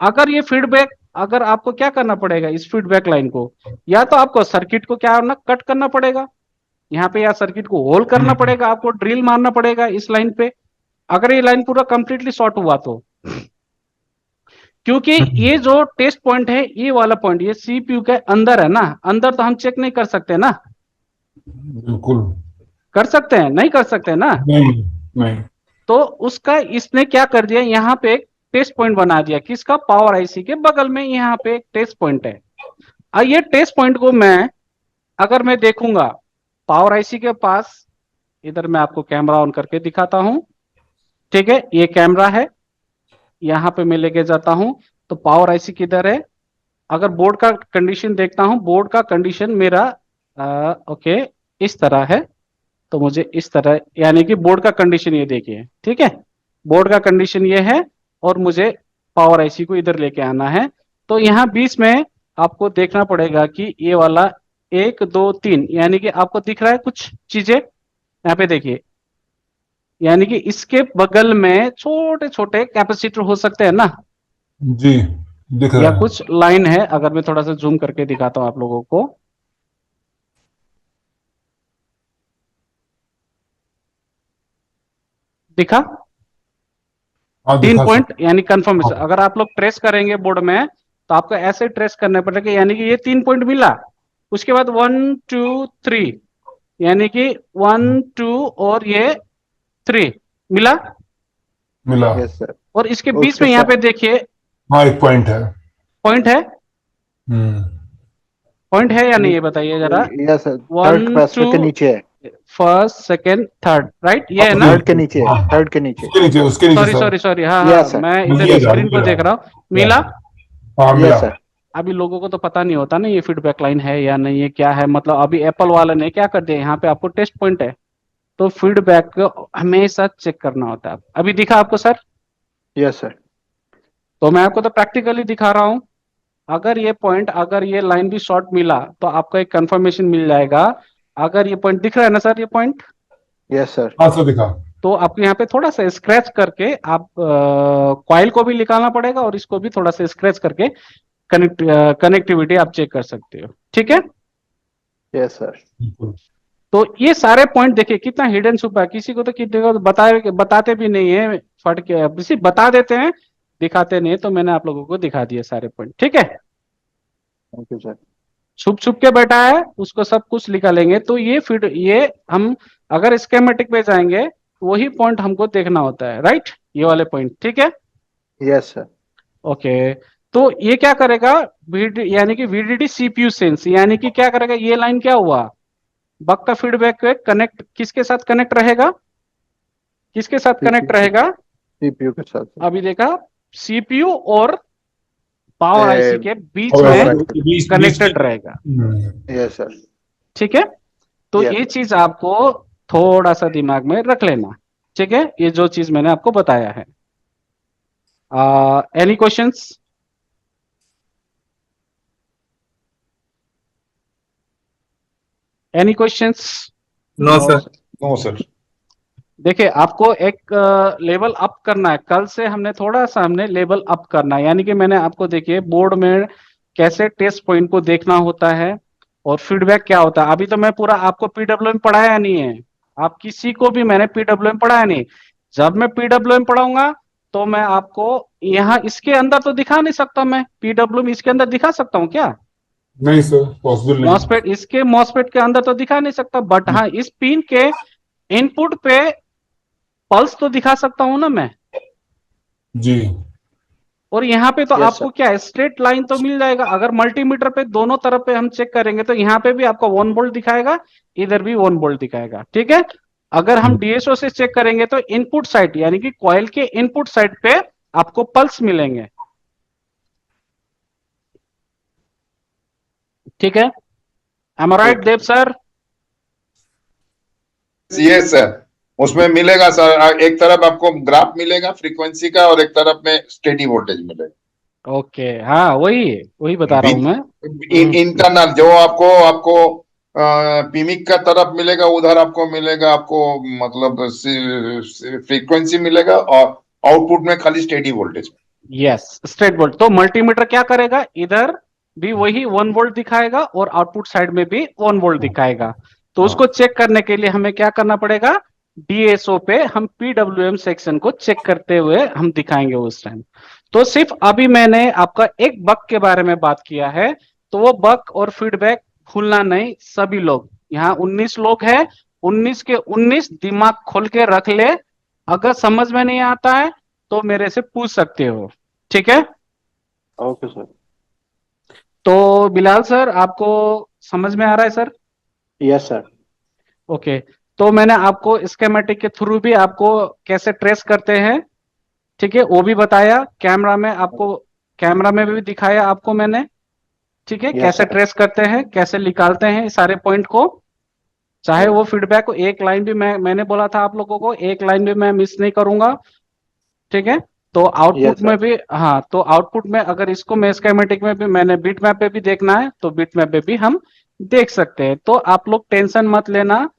S1: अगर ये फीडबैक, अगर आपको क्या करना पड़ेगा इस फीडबैक लाइन को, या तो आपको सर्किट को क्या करना, कट करना पड़ेगा यहाँ पे, या सर्किट को होल करना पड़ेगा, आपको ड्रिल मारना पड़ेगा इस लाइन पे, अगर ये लाइन पूरा कंप्लीटली शॉर्ट हुआ तो। क्योंकि ये जो टेस्ट पॉइंट है, ये वाला पॉइंट, ये सीपीयू के अंदर है ना, अंदर तो हम चेक नहीं कर सकते ना।
S2: बिल्कुल।
S1: कर सकते हैं? नहीं कर सकते ना।
S2: नहीं। नहीं।
S1: तो उसका इसने क्या कर दिया, यहाँ पे एक टेस्ट पॉइंट बना दिया, किसका, पावर आईसी के बगल में यहाँ पे एक टेस्ट पॉइंट है। और ये टेस्ट पॉइंट को मैं, अगर मैं देखूंगा पावर आईसी के पास, इधर मैं आपको कैमरा ऑन करके दिखाता हूं। ठीक है, ये कैमरा है, यहाँ पे मैं लेके जाता हूं, तो पावर आईसी किधर है? अगर बोर्ड का कंडीशन देखता हूं, बोर्ड का कंडीशन मेरा ओके इस तरह है, तो मुझे इस तरह, यानी कि बोर्ड का कंडीशन ये देखिए, ठीक है, बोर्ड का कंडीशन ये है, और मुझे पावर आईसी को इधर लेके आना है। तो यहाँ बीच में आपको देखना पड़ेगा कि ये वाला 1 2 3, यानी कि आपको दिख रहा है कुछ चीजें, यहाँ पे देखिए, यानी कि इसके बगल में छोटे छोटे कैपेसिटर हो सकते हैं ना।
S2: जी। दिख
S1: या
S2: रहा है।
S1: कुछ लाइन है, अगर मैं थोड़ा सा जूम करके दिखाता हूं आप लोगों को। दिखा?
S2: हाँ
S1: 3
S2: दिखा सर।
S1: पॉइंट यानी कंफर्मेशन।
S2: हाँ
S1: अगर आप लोग ट्रेस करेंगे बोर्ड में तो आपको ऐसे ट्रेस करने पड़ेगा, यानी कि ये 3 पॉइंट मिला, उसके बाद 1 2 3, यानी कि 1 2 और ये 3 मिला।
S2: मिला।
S4: Yes, sir.
S1: और इसके बीच
S4: Okay,
S1: में यहाँ
S4: sir.
S1: पे देखिए
S2: हाँ एक पॉइंट है।
S1: पॉइंट है।
S2: हम्म।
S1: पॉइंट है या नहीं ये बताइए जरा।
S4: Yes, sir.
S1: 1
S4: थर्ड फर्स्ट
S1: 2,
S4: के नीचे है।
S1: फर्स्ट सेकेंड थर्ड, राइट, ये
S2: हाँ
S1: है
S2: जी,
S1: ना।
S4: थर्ड के नीचे है।
S2: हाँ
S4: थर्ड के नीचे।
S2: उसके नीचे
S1: सॉरी
S2: सर।
S1: सॉरी सॉरी, हाँ हाँ,
S4: Yes, sir.
S1: मैं इधर
S2: मिलेगा
S1: स्क्रीन को
S2: मिलेगा।
S1: देख रहा हूँ। मिला।
S2: हाँ मिला।
S4: Yes, sir.
S1: अभी लोगों को तो पता नहीं होता ना ये फीडबैक लाइन है या नहीं, ये क्या है, मतलब अभी एप्पल वाले ने क्या कर दिया, यहाँ पे आपको टेस्ट पॉइंट है, तो फीडबैक को हमेशा चेक करना होता है। अभी दिखा आपको सर?
S4: Yes, sir.
S1: तो मैं आपको तो प्रैक्टिकली दिखा रहा हूँ। अगर ये पॉइंट, अगर ये लाइन भी शॉर्ट मिला तो आपको एक कंफर्मेशन मिल जाएगा। अगर ये पॉइंट दिख रहा है ना सर, ये पॉइंट,
S4: Yes, sir.
S2: हाँ सर दिखा।
S1: तो आपको यहाँ पे थोड़ा सा स्क्रैच करके आप कॉइल को भी निकालना पड़ेगा और इसको भी थोड़ा सा स्क्रैच करके कनेक्टिविटी आप चेक कर सकते हो, ठीक है।
S4: Yes, sir.
S2: बिल्कुल।
S1: तो ये सारे पॉइंट देखिए कितना हिडन छुपा है, किसी को तो कितने को तो बताते भी नहीं है, फट के सिर्फ बता देते हैं, दिखाते नहीं है। तो मैंने आप लोगों को दिखा दिए सारे पॉइंट, ठीक है।
S4: Thank you, sir.
S1: छुप छुप के बैठा है, उसको सब कुछ निकालेंगे। तो ये फिर ये हम अगर स्केमेटिक पे जाएंगे तो वही पॉइंट हमको देखना होता है, राइट, ये वाले पॉइंट, ठीक है।
S4: Yes, sir.
S1: ओके, तो ये क्या करेगा, यानी कि वीडीडी सीपीयू सेंस, यानी कि क्या करेगा, ये लाइन क्या हुआ, बग का फीडबैक कनेक्ट किसके साथ कनेक्ट रहेगा, किसके साथ कनेक्ट रहेगा,
S4: CPU के साथ।
S1: अभी देखा, सीपीयू और पावर आईसी के बीच
S2: और
S1: में
S2: बीच
S1: कनेक्टेड रहेगा,
S4: Yes, sir.
S1: ठीक है। तो
S4: Yeah.
S1: ये चीज आपको थोड़ा सा दिमाग में रख लेना, ठीक है, ये जो चीज मैंने आपको बताया है। Any questions? Any questions?
S5: No sir.
S3: No sir.
S1: देखिए आपको एक लेवल अप करना है, कल से हमने थोड़ा सा हमने लेवल अप करना है, यानी कि मैंने आपको देखिए बोर्ड में कैसे टेस्ट पॉइंट को देखना होता है और फीडबैक क्या होता है। अभी तो मैं पूरा आपको पीडब्ल्यूएम पढ़ाया नहीं है, आप किसी को भी मैंने पीडब्ल्यूएम पढ़ाया नहीं। जब मैं पीडब्ल्यूएम पढ़ाऊंगा तो मैं आपको यहाँ इसके अंदर तो दिखा नहीं सकता, मैं पीडब्ल्यूएम इसके अंदर दिखा सकता हूँ क्या,
S2: नहीं सर पॉसिबल नहीं।
S1: मॉसफेट इसके मॉसफेट के अंदर तो दिखा नहीं सकता, बट हाँ इस पिन के इनपुट पे पल्स तो दिखा सकता हूं ना मैं।
S2: जी।
S1: और यहाँ पे तो
S4: Yes,
S1: आपको क्या है, स्ट्रेट लाइन तो मिल जाएगा। अगर मल्टीमीटर पे दोनों तरफ पे हम चेक करेंगे तो यहाँ पे भी आपको 1 वोल्ट दिखाएगा, इधर भी 1 वोल्ट दिखाएगा, ठीक है। अगर हम डीएसओ से चेक करेंगे तो इनपुट साइड यानी कि कॉइल के इनपुट साइड पे आपको पल्स मिलेंगे, ठीक है। एम आई राइट देव सर?
S3: यस सर, उसमें मिलेगा सर, एक तरफ आपको ग्राफ मिलेगा फ्रीक्वेंसी का और एक तरफ में स्टेडी वोल्टेज मिलेगा।
S1: ओके, हाँ वही बता रहा हूं मैं।
S3: इंटरनल जो आपको आपको पीमिक का तरफ मिलेगा, उधर आपको मिलेगा, आपको मतलब फ्रीक्वेंसी मिलेगा और आउटपुट में खाली steady voltage.
S1: Yes, straight volt. तो मल्टीमीटर क्या करेगा, इधर भी वही 1 वोल्ट दिखाएगा और आउटपुट साइड में भी 1 वोल्ट दिखाएगा। तो उसको चेक करने के लिए हमें क्या करना पड़ेगा, डीएसओ पे हम पीडब्ल्यूएम सेक्शन को चेक करते हुए हम दिखाएंगे उस टाइम। तो सिर्फ अभी मैंने आपका एक बग के बारे में बात किया है, तो वो बग और फीडबैक भूलना नहीं सभी लोग। यहाँ 19 लोग हैं, 19 के 19 दिमाग खोल के रख ले। अगर समझ में नहीं आता है तो मेरे से पूछ सकते हो, ठीक है।
S4: Okay, sir.
S1: तो बिलाल सर आपको समझ में आ रहा है सर?
S4: Yes, sir.
S1: ओके, तो मैंने आपको स्केमेटिक के थ्रू भी आपको कैसे ट्रेस करते हैं, ठीक है, वो भी बताया। कैमरा में आपको, कैमरा में भी दिखाया आपको मैंने, ठीक है,
S4: Yes,
S1: कैसे
S4: sir.
S1: ट्रेस करते हैं, कैसे निकालते हैं इस सारे पॉइंट को। चाहे वो फीडबैक को एक लाइन भी मैंने बोला था आप लोगों को, एक लाइन भी मैं मिस नहीं करूंगा, ठीक है। तो आउटपुट
S4: Yes, sir.
S1: में भी, हाँ, तो आउटपुट में अगर इसको मैं स्कीमेटिक में भी मैंने बिट मैप पे भी देखना है तो बिट मैप पे भी हम देख सकते हैं। तो आप लोग टेंशन मत लेना,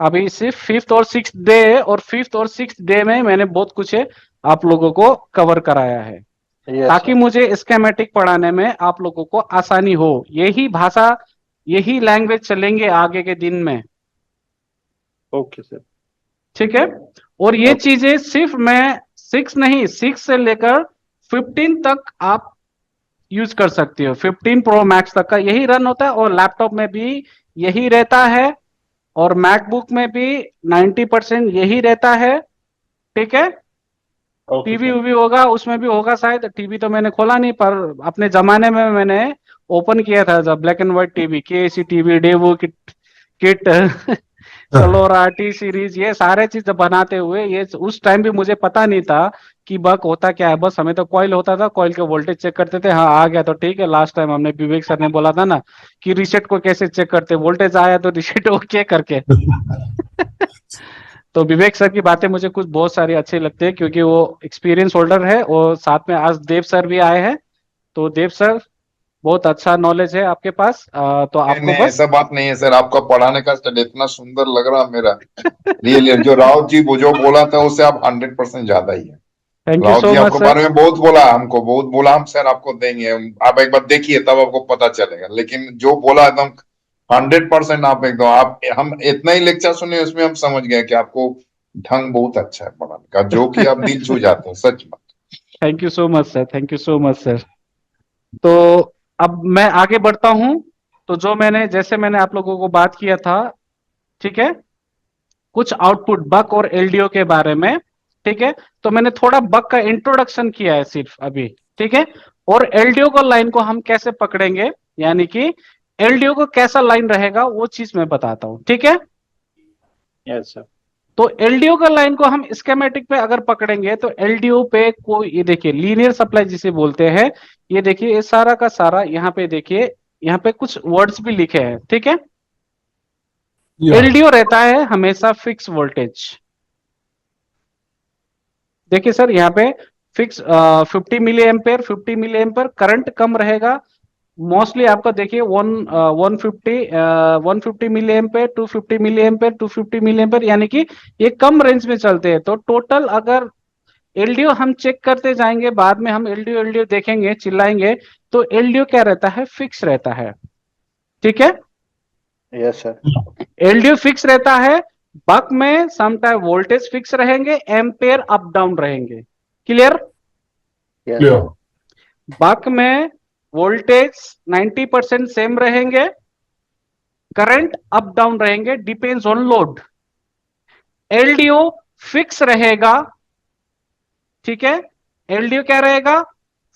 S1: अभी सिर्फ 5th और 6th डे है और 5th और 6th डे में मैंने बहुत कुछ है आप लोगों को कवर कराया है,
S4: Yes,
S1: ताकि
S4: sir.
S1: मुझे स्केमेटिक पढ़ाने में आप लोगों को आसानी हो। यही भाषा, यही लैंग्वेज चलेंगे आगे के दिन में,
S4: Okay, sir.
S1: ठीक है। और ये
S4: Okay.
S1: चीजें सिर्फ मैं 6 नहीं, 6 से लेकर 15 तक आप यूज कर सकती हो। 15 प्रो मैक्स तक का यही रन होता है, और लैपटॉप में भी यही रहता है, और मैकबुक में भी 90% यही रहता है, ठीक है।
S4: Okay,
S1: TV
S4: sir.
S1: उवी होगा, उसमें भी होगा शायद। टीवी तो मैंने खोला नहीं, पर अपने जमाने में मैंने ओपन किया था जब black and white TV, KC TV, Daewoo किट किट सलोरा टी सीरीज, ये सारे चीज बनाते हुए, ये उस टाइम भी मुझे पता नहीं था कि बक होता क्या है। बस हमें तो कॉइल होता था, कॉइल के वोल्टेज चेक करते थे, हाँ आ गया तो ठीक है। लास्ट टाइम हमने विवेक सर ने बोला था ना कि रीसेट को कैसे चेक करते, वोल्टेज आया तो रीसेट ओके करके। तो विवेक सर की बातें मुझे कुछ बहुत सारी अच्छी लगती है, क्योंकि वो एक्सपीरियंस होल्डर है, और साथ में आज देव सर भी आए हैं। तो देव सर, बहुत अच्छा नॉलेज है आपके पास, तो
S3: नहीं
S1: आपको
S3: नहीं,
S1: बस
S3: ऐसा बात नहीं है सर, आपका पढ़ाने का स्टाइल इतना सुंदर लग रहा मेरा। रियली जो राउत जी वो जो बोला था उससे आप 100% ज्यादा ही है।
S1: Thank you
S3: Raut
S1: so
S3: ji
S1: much
S3: आपके
S1: सर।
S3: बारे में बहुत बोला, हमको बहुत बोला, हम सर आपको देंगे, आप एक बार देखिए तब आपको पता चलेगा। लेकिन जो बोला एकदम 100% आप एकदम, आप हम इतना ही लेक्चर सुने उसमें हम समझ गए कि आपको ढंग बहुत अच्छा है पढ़ाने का, जो कि आप दिल छू जाते हैं, सच में।
S1: Thank you so much sir, thank you so much sir. तो अब मैं आगे बढ़ता हूं। तो जो मैंने, जैसे मैंने आप लोगों को बात किया था, ठीक है, कुछ आउटपुट बक और एलडीओ के बारे में, ठीक है। तो मैंने थोड़ा बक का इंट्रोडक्शन किया है सिर्फ अभी, ठीक है। और एलडीओ को लाइन को हम कैसे पकड़ेंगे, यानी कि एलडीओ को कैसा लाइन रहेगा, वो चीज मैं बताता हूं, ठीक है।
S4: Yes, sir.
S1: तो एलडीओ का लाइन को हम स्केमेटिक पे अगर पकड़ेंगे, तो एलडीओ पे कोई, ये देखिए लीनियर सप्लाई जिसे बोलते हैं, ये देखिए ये सारा का सारा, यहाँ पे देखिए, यहाँ पे कुछ वर्ड्स भी लिखे हैं, ठीक है।
S2: या
S1: एलडीओ रहता है हमेशा फिक्स वोल्टेज। देखिए सर, यहाँ पे फिक्स 50 मिली एम्पेयर करंट कम रहेगा। मोस्टली आपका देखिए 150 milli ampere, 250 milli ampere, 250 milli ampere, यानी कि ये कम रेंज में चलते हैं। तो टोटल अगर एलडीओ हम चेक करते जाएंगे, बाद में हम एलडीओ एलडीओ देखेंगे, चिल्लाएंगे, तो एलडीओ क्या रहता है, फिक्स रहता है, ठीक है।
S4: Yes, sir.
S1: एलडीओ फिक्स रहता है। बक में समटाइम वोल्टेज फिक्स रहेंगे, एम्पेयर अप डाउन रहेंगे। क्लियर।
S4: Yes,
S2: clear.
S4: sir.
S1: बक में वोल्टेज 90% सेम रहेंगे, करंट अप डाउन रहेंगे, depends on load. LDO fix रहेगा, ठीक है। एलडीओ क्या रहेगा,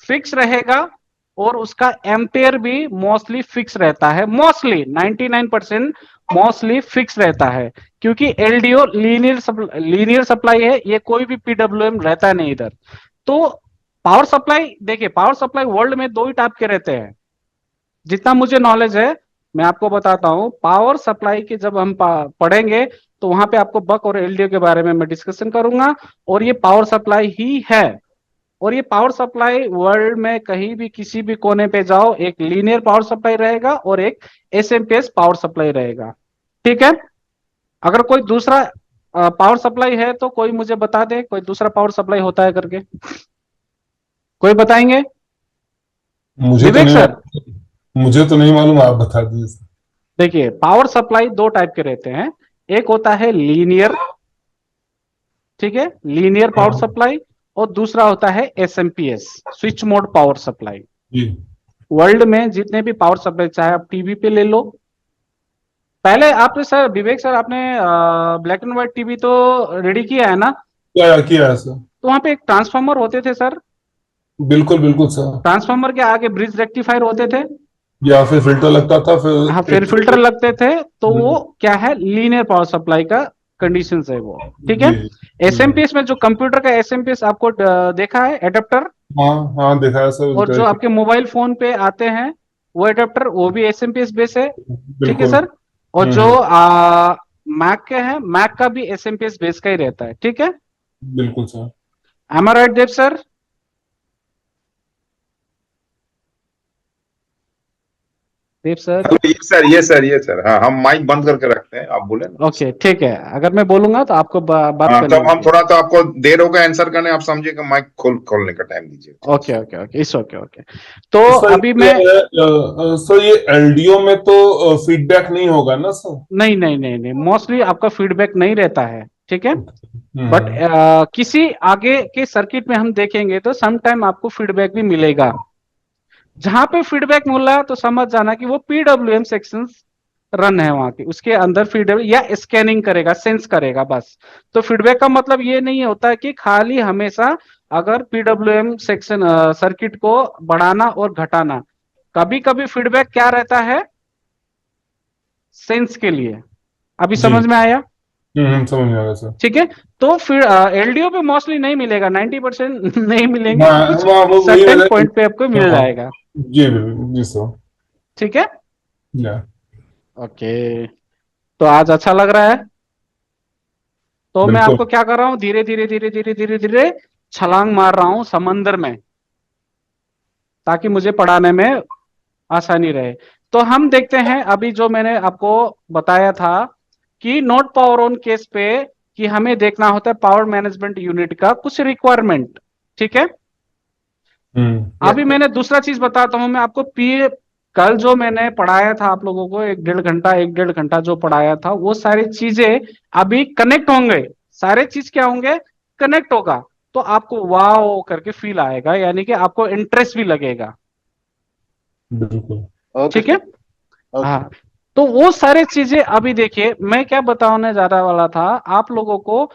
S1: फिक्स रहेगा, और उसका एम्पेयर भी मोस्टली फिक्स रहता है। मोस्टली 99% मोस्टली फिक्स रहता है, क्योंकि एलडीओ लीनियर सप्लाई है, ये कोई भी पीडब्ल्यूएम रहता नहीं इधर। तो पावर सप्लाई, देखिए पावर सप्लाई वर्ल्ड में दो ही टाइप के रहते हैं, जितना मुझे नॉलेज है मैं आपको बताता हूं। पावर सप्लाई के जब हम पढ़ेंगे, तो वहां पे आपको बक और एलडीओ के बारे में मैं डिस्कशन करूंगा, और ये पावर सप्लाई ही है। और ये पावर सप्लाई वर्ल्ड में कहीं भी किसी भी कोने पे जाओ, एक लीनियर पावर सप्लाई रहेगा और एक एसएमपीएस पावर सप्लाई रहेगा, ठीक है। अगर कोई दूसरा पावर सप्लाई है तो कोई मुझे बता दे, कोई दूसरा पावर सप्लाई होता है करके, कोई बताएंगे।
S2: मुझे तो
S1: विवेक
S2: नहीं
S1: सर,
S2: मालूम, मुझे तो नहीं मालूम, आप बता दीजिए।
S1: देखिए पावर सप्लाई दो टाइप के रहते हैं। एक होता है लीनियर, ठीक है, लीनियर पावर
S2: हाँ
S1: सप्लाई, और दूसरा होता है SMPS, switch mode power supply.
S2: जी।
S1: वर्ल्ड में जितने भी पावर सप्लाई, चाहे आप टीवी पे ले लो, पहले आपने सर, विवेक सर, आपने ब्लैक एंड व्हाइट टीवी तो रेडी किया है ना।
S2: किया है सर।
S1: तो वहां पे एक ट्रांसफार्मर होते थे सर,
S2: बिल्कुल बिल्कुल सर।
S1: ट्रांसफार्मर के आगे ब्रिज रेक्टिफायर होते थे,
S2: या फिर फिल्टर लगता था,
S1: हाँ
S2: फिर
S1: फिर
S2: एक।
S1: फिल्टर लगते थे। तो वो
S2: हम्म,
S1: क्या है, लीनियर पावर सप्लाई का कंडीशन है वो, ठीक है।
S2: जी।
S1: एसएमपीएस में जो कंप्यूटर का एसएमपीएस आपको देखा है, एडेप्टर,
S2: हाँ हाँ, देखा है सर
S1: और
S2: उसका
S1: जो
S2: एक।
S1: आपके मोबाइल फोन पे आते हैं वो एडेप्टर, वो भी एसएमपीएस बेस है, ठीक है
S2: बिल्कुल।
S1: सर। और जो
S2: हम्म।
S1: मैक के हैं, मैक का भी एसएमपीएस बेस का ही रहता है, ठीक है।
S2: बिल्कुल सर।
S1: एम आई राइट देव सर। देव सर।
S3: हेलो, ये सर हाँ, हम माइक बंद करके रखते हैं, आप बोले ना।
S1: ओके ठीक है, अगर मैं बोलूंगा तो आपको बात
S3: हाँ,
S1: करनी
S3: तब हम
S1: होगी।
S3: थोड़ा, तो आपको देर होगा आंसर करने, आप समझिएगा, माइक खोलने का टाइम दीजिए।
S1: ओके ओके ओके, इस ओके ओके। तो
S2: सर
S1: अभी मैं
S2: सर ये एलडीओ में तो फीडबैक नहीं होगा ना सर?
S1: नहीं नहीं नहीं नहीं, मोस्टली आपका फीडबैक नहीं रहता है, ठीक है। बट
S2: हम्म।
S1: किसी आगे के सर्किट में हम देखेंगे तो सम टाइम आपको फीडबैक भी मिलेगा। जहां पे फीडबैक मिला तो समझ जाना कि वो पीडब्ल्यूएम सेक्शंस रन है वहां के, उसके अंदर फीडबैक या स्कैनिंग करेगा, सेंस करेगा बस। तो फीडबैक का मतलब ये नहीं होता कि खाली हमेशा अगर पीडब्ल्यूएम सेक्शन सर्किट को बढ़ाना और घटाना, कभी कभी फीडबैक क्या रहता है, सेंस के लिए। अभी
S2: जी।
S1: समझ में आया?
S2: समझ में आ गया सर।
S1: ठीक है। तो फिर एलडीओ पे मोस्टली नहीं मिलेगा, 90% नहीं मिलेंगे,
S2: हाँ
S1: कुछ
S2: हाँ, वो वही
S1: सर्टेन
S2: मैंने।
S1: पॉइंट पे आपको मिल
S2: हाँ
S1: जाएगा।
S2: जी जी सर।
S1: ठीक है।
S2: या
S1: ओके, तो आज अच्छा लग रहा है। तो मैं
S2: बिल्कुल।
S1: आपको क्या कर रहा हूं, धीरे धीरे धीरे धीरे धीरे धीरे छलांग मार रहा हूं समंदर में, ताकि मुझे पढ़ाने में आसानी रहे। तो हम देखते हैं अभी जो मैंने आपको बताया था कि नोट पावर ऑन केस पे कि हमें देखना होता है पावर मैनेजमेंट यूनिट का कुछ रिक्वायरमेंट। ठीक है। अभी मैंने दूसरा चीज बताता हूं मैं आपको, पी कल जो मैंने पढ़ाया था आप लोगों को, एक डेढ़ घंटा जो पढ़ाया था, वो सारी चीजें अभी कनेक्ट होंगे। सारे चीज क्या होंगे, कनेक्ट होगा। तो आपको वाओ करके फील आएगा, यानी कि आपको इंटरेस्ट भी लगेगा।
S2: बिल्कुल।
S4: ओके
S1: ठीक है।
S4: सर। ओके।
S1: हाँ, तो वो सारी चीजें अभी देखिए मैं क्या बताने जा रहा वाला था आप लोगों को।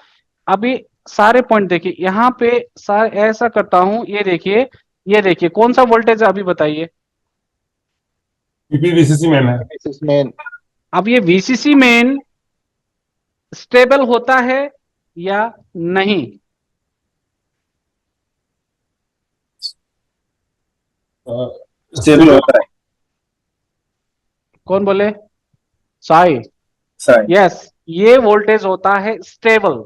S1: अभी सारे पॉइंट देखिए यहाँ पे, ऐसा करता हूं, ये देखिए कौन सा वोल्टेज है अभी बताइए।
S2: पीपीवीसीसी मैंने।
S4: This is main.
S1: अब ये वीसीसी मेन स्टेबल होता है या नहीं?
S2: स्टेबल होता है।
S1: कौन बोले? साई।
S2: सही।
S1: यस, ये वोल्टेज होता है स्टेबल।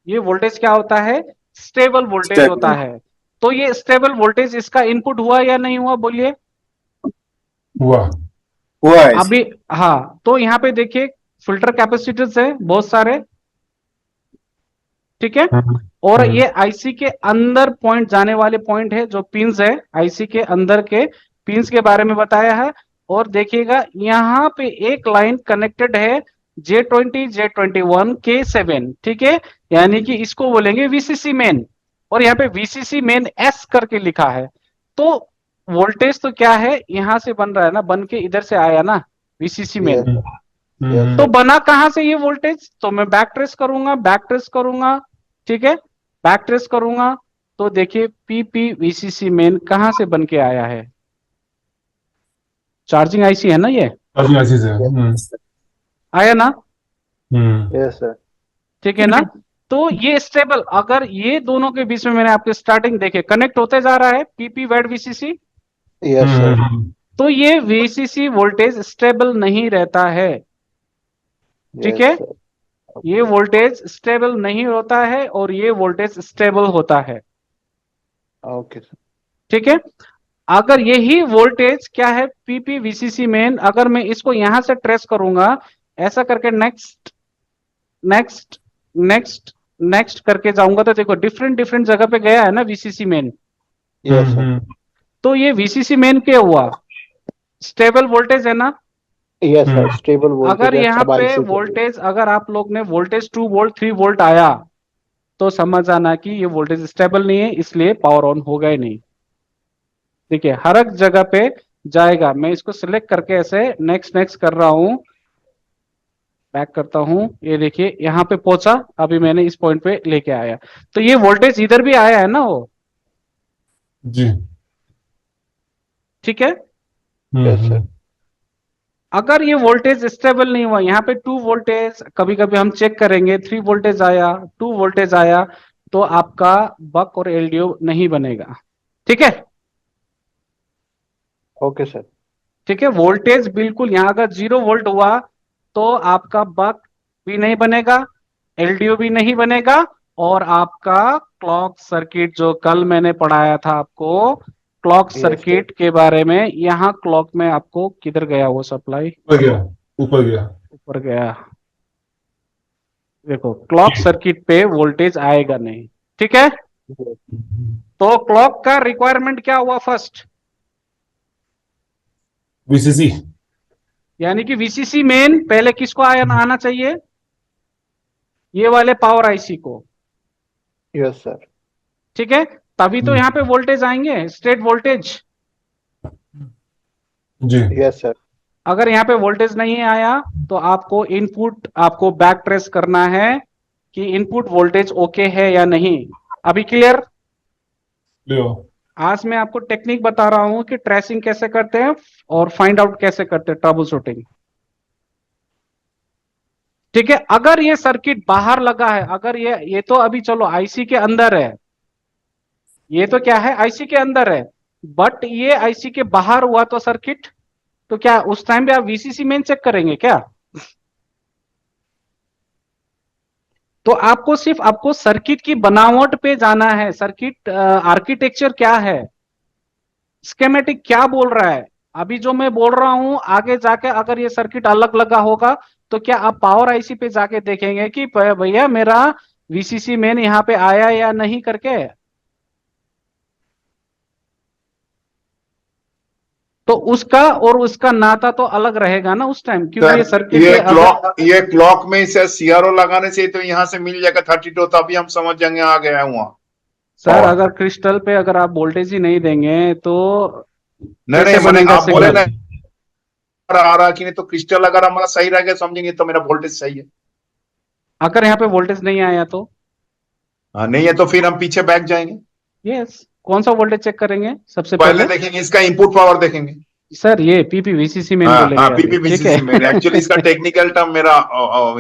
S1: ये वोल्टेज क्या होता है, स्टेबल वोल्टेज होता
S2: स्टेबल
S1: है। तो ये स्टेबल वोल्टेज इसका इनपुट हुआ या नहीं हुआ, बोलिए।
S2: हुआ। हुआ है।
S1: अभी हाँ, तो यहाँ पे देखिए फिल्टर कैपेसिटर्स है बहुत सारे। ठीक है।
S2: हम्म
S1: और
S2: हम्म
S1: ये आईसी के अंदर पॉइंट जाने वाले पॉइंट है, जो पिंस है आईसी के अंदर के पिंस के बारे में बताया है। और देखिएगा यहाँ पे एक लाइन कनेक्टेड है J20 J21 K7, ठीक है, यानी कि इसको बोलेंगे वीसीसी मेन। और यहाँ पे वीसीसी मेन एस करके लिखा है। तो वोल्टेज तो क्या है, यहां से बन रहा है ना, बन के इधर से आया ना, वीसीसी मेन।
S4: यस
S2: हम्म
S4: सर। यस
S1: तो
S4: सर।
S1: बना कहां से ये वोल्टेज, तो मैं बैक ट्रेस करूंगा, बैक ट्रेस करूंगा। ठीक है, बैक ट्रेस करूंगा। तो देखिए पीपी वीसीसी मेन कहां से बन के आया है, चार्जिंग आईसी है ना ये,
S2: अच्छी से।
S4: यस
S1: आया ना।
S4: Yes sir.
S1: ठीक है ना। तो ये स्टेबल, अगर ये दोनों के बीच में मैंने आपके स्टार्टिंग देखे कनेक्ट होते जा रहा है पीपी वेड वीसीसी,
S4: यस सर।
S1: तो ये वीसीसी वोल्टेज स्टेबल नहीं रहता है। ठीक
S4: यस
S1: है,
S4: सर।
S1: ये वोल्टेज स्टेबल नहीं होता है और ये वोल्टेज स्टेबल होता है।
S4: Okay sir.
S1: ठीक है। अगर यही वोल्टेज क्या है पीपी वीसीसी मेन, अगर मैं इसको यहां से ट्रेस करूंगा, ऐसा करके नेक्स्ट नेक्स्ट नेक्स्ट नेक्स्ट करके जाऊंगा, तो देखो डिफरेंट डिफरेंट जगह पे गया है ना वीसीसी मेन।
S4: Yes sir.
S1: तो ये वीसीसी मेन क्या हुआ, स्टेबल वोल्टेज है ना।
S4: यस सर, स्टेबल वोल्टेज
S1: अगर
S4: है
S1: यहाँ
S4: सब
S1: पे
S4: आईसी के लिए।
S1: वोल्टेज, अगर आप लोग ने वोल्टेज 2 वोल्ट 3 वोल्ट आया, तो समझ आना कि ये वोल्टेज स्टेबल नहीं है, इसलिए पावर ऑन होगा ही नहीं। देखिए हर एक जगह पे जाएगा। मैं इसको सिलेक्ट करके ऐसे नेक्स्ट नेक्स्ट कर रहा हूं, बैक करता हूं, ये देखिए यहां पे पहुंचा, अभी मैंने इस पॉइंट पे लेके आया। तो ये वोल्टेज इधर भी आया है ना वो।
S2: जी।
S1: ठीक है।
S4: Yes sir.
S1: अगर ये वोल्टेज स्टेबल नहीं हुआ, यहाँ पे 2 वोल्टेज, कभी कभी हम चेक करेंगे 3 वोल्टेज आया, 2 वोल्टेज आया, तो आपका बक और एलडीओ नहीं बनेगा। ठीक है।
S4: Okay sir.
S1: ठीक है, वोल्टेज बिल्कुल यहां अगर 0 वोल्ट हुआ, तो आपका बक भी नहीं बनेगा, एलडीओ भी नहीं बनेगा, और आपका क्लॉक सर्किट जो कल मैंने पढ़ाया था आपको, क्लॉक
S4: Yes,
S1: सर्किट के बारे में। यहाँ क्लॉक में आपको किधर गया वो सप्लाई?
S2: ऊपर गया, ऊपर गया।
S1: ऊपर गया। देखो क्लॉक सर्किट पे वोल्टेज आएगा नहीं, ठीक है।
S4: yes,
S1: तो क्लॉक का रिक्वायरमेंट क्या हुआ फर्स्ट?
S2: वीसीसी।
S1: यानी कि वीसीसी मेन पहले किसको आना चाहिए? ये वाले पावर आईसी को,
S4: yes, sir.
S1: ठीक है। तभी तो यहाँ पे वोल्टेज आएंगे, स्टेट वोल्टेज।
S2: जी।
S4: Yes, sir.
S1: अगर यहाँ पे वोल्टेज नहीं आया तो आपको इनपुट, आपको बैक ट्रेस करना है कि इनपुट वोल्टेज ओके है या नहीं। अभी क्लियर?
S2: लियो।
S1: आज मैं आपको टेक्निक बता रहा हूं कि ट्रेसिंग कैसे करते हैं और फाइंड आउट कैसे करते हैं, ट्रबल शूटिंग, ठीक है। अगर ये सर्किट बाहर लगा है, अगर ये तो अभी चलो आईसी के अंदर है, ये तो क्या है, आईसी के अंदर है, बट ये आईसी के बाहर हुआ तो सर्किट, तो क्या उस टाइम पे आप वीसीसी मेन चेक करेंगे क्या? तो आपको सिर्फ आपको सर्किट की बनावट पे जाना है, सर्किट आर्किटेक्चर क्या है, स्कीमेटिक क्या बोल रहा है। अभी जो मैं बोल रहा हूं आगे जाके अगर ये सर्किट अलग लगा होगा तो क्या आप पावर आईसी पे जाके देखेंगे कि भैया मेरा वीसीसी मेन यहां पे आया या नहीं करके? तो उसका और उसका नाता तो अलग रहेगा ना उस टाइम, क्योंकि ये
S3: सर
S1: सर्किट
S3: ये क्लॉक में इसे सीआरओ लगाने से तो यहाँ से मिल जाएगा 32, तभी हम समझ जाएंगे आ गया है वहां।
S1: सर अगर क्रिस्टल पे अगर आप वोल्टेज ही नहीं देंगे तो
S3: नहीं
S1: कैसे
S3: नहीं, मैंने
S1: बनेगा
S3: आप बोले
S1: सिग्नल?
S3: ना आ रहा कि नहीं, तो क्रिस्टल अगर हमारा सही रहेगा समझेंगे तो मेरा वोल्टेज सही है।
S1: अगर यहाँ पे वोल्टेज नहीं आया तो?
S3: हाँ नहीं है तो फिर हम पीछे बैक जाएंगे।
S1: यस, कौन सा वोल्टेज चेक करेंगे सबसे
S3: पहले
S1: पहले?
S3: देखेंगे इसका इनपुट पावर देखेंगे।
S1: सर ये पीपीवीसीसी मेन
S3: हाँ
S1: बोलेंगे
S3: हाँ,
S1: अभी, ठीक
S3: पीपीवीसीसी
S1: है।
S3: में एक्चुअली इसका टेक्निकल टर्म मेरा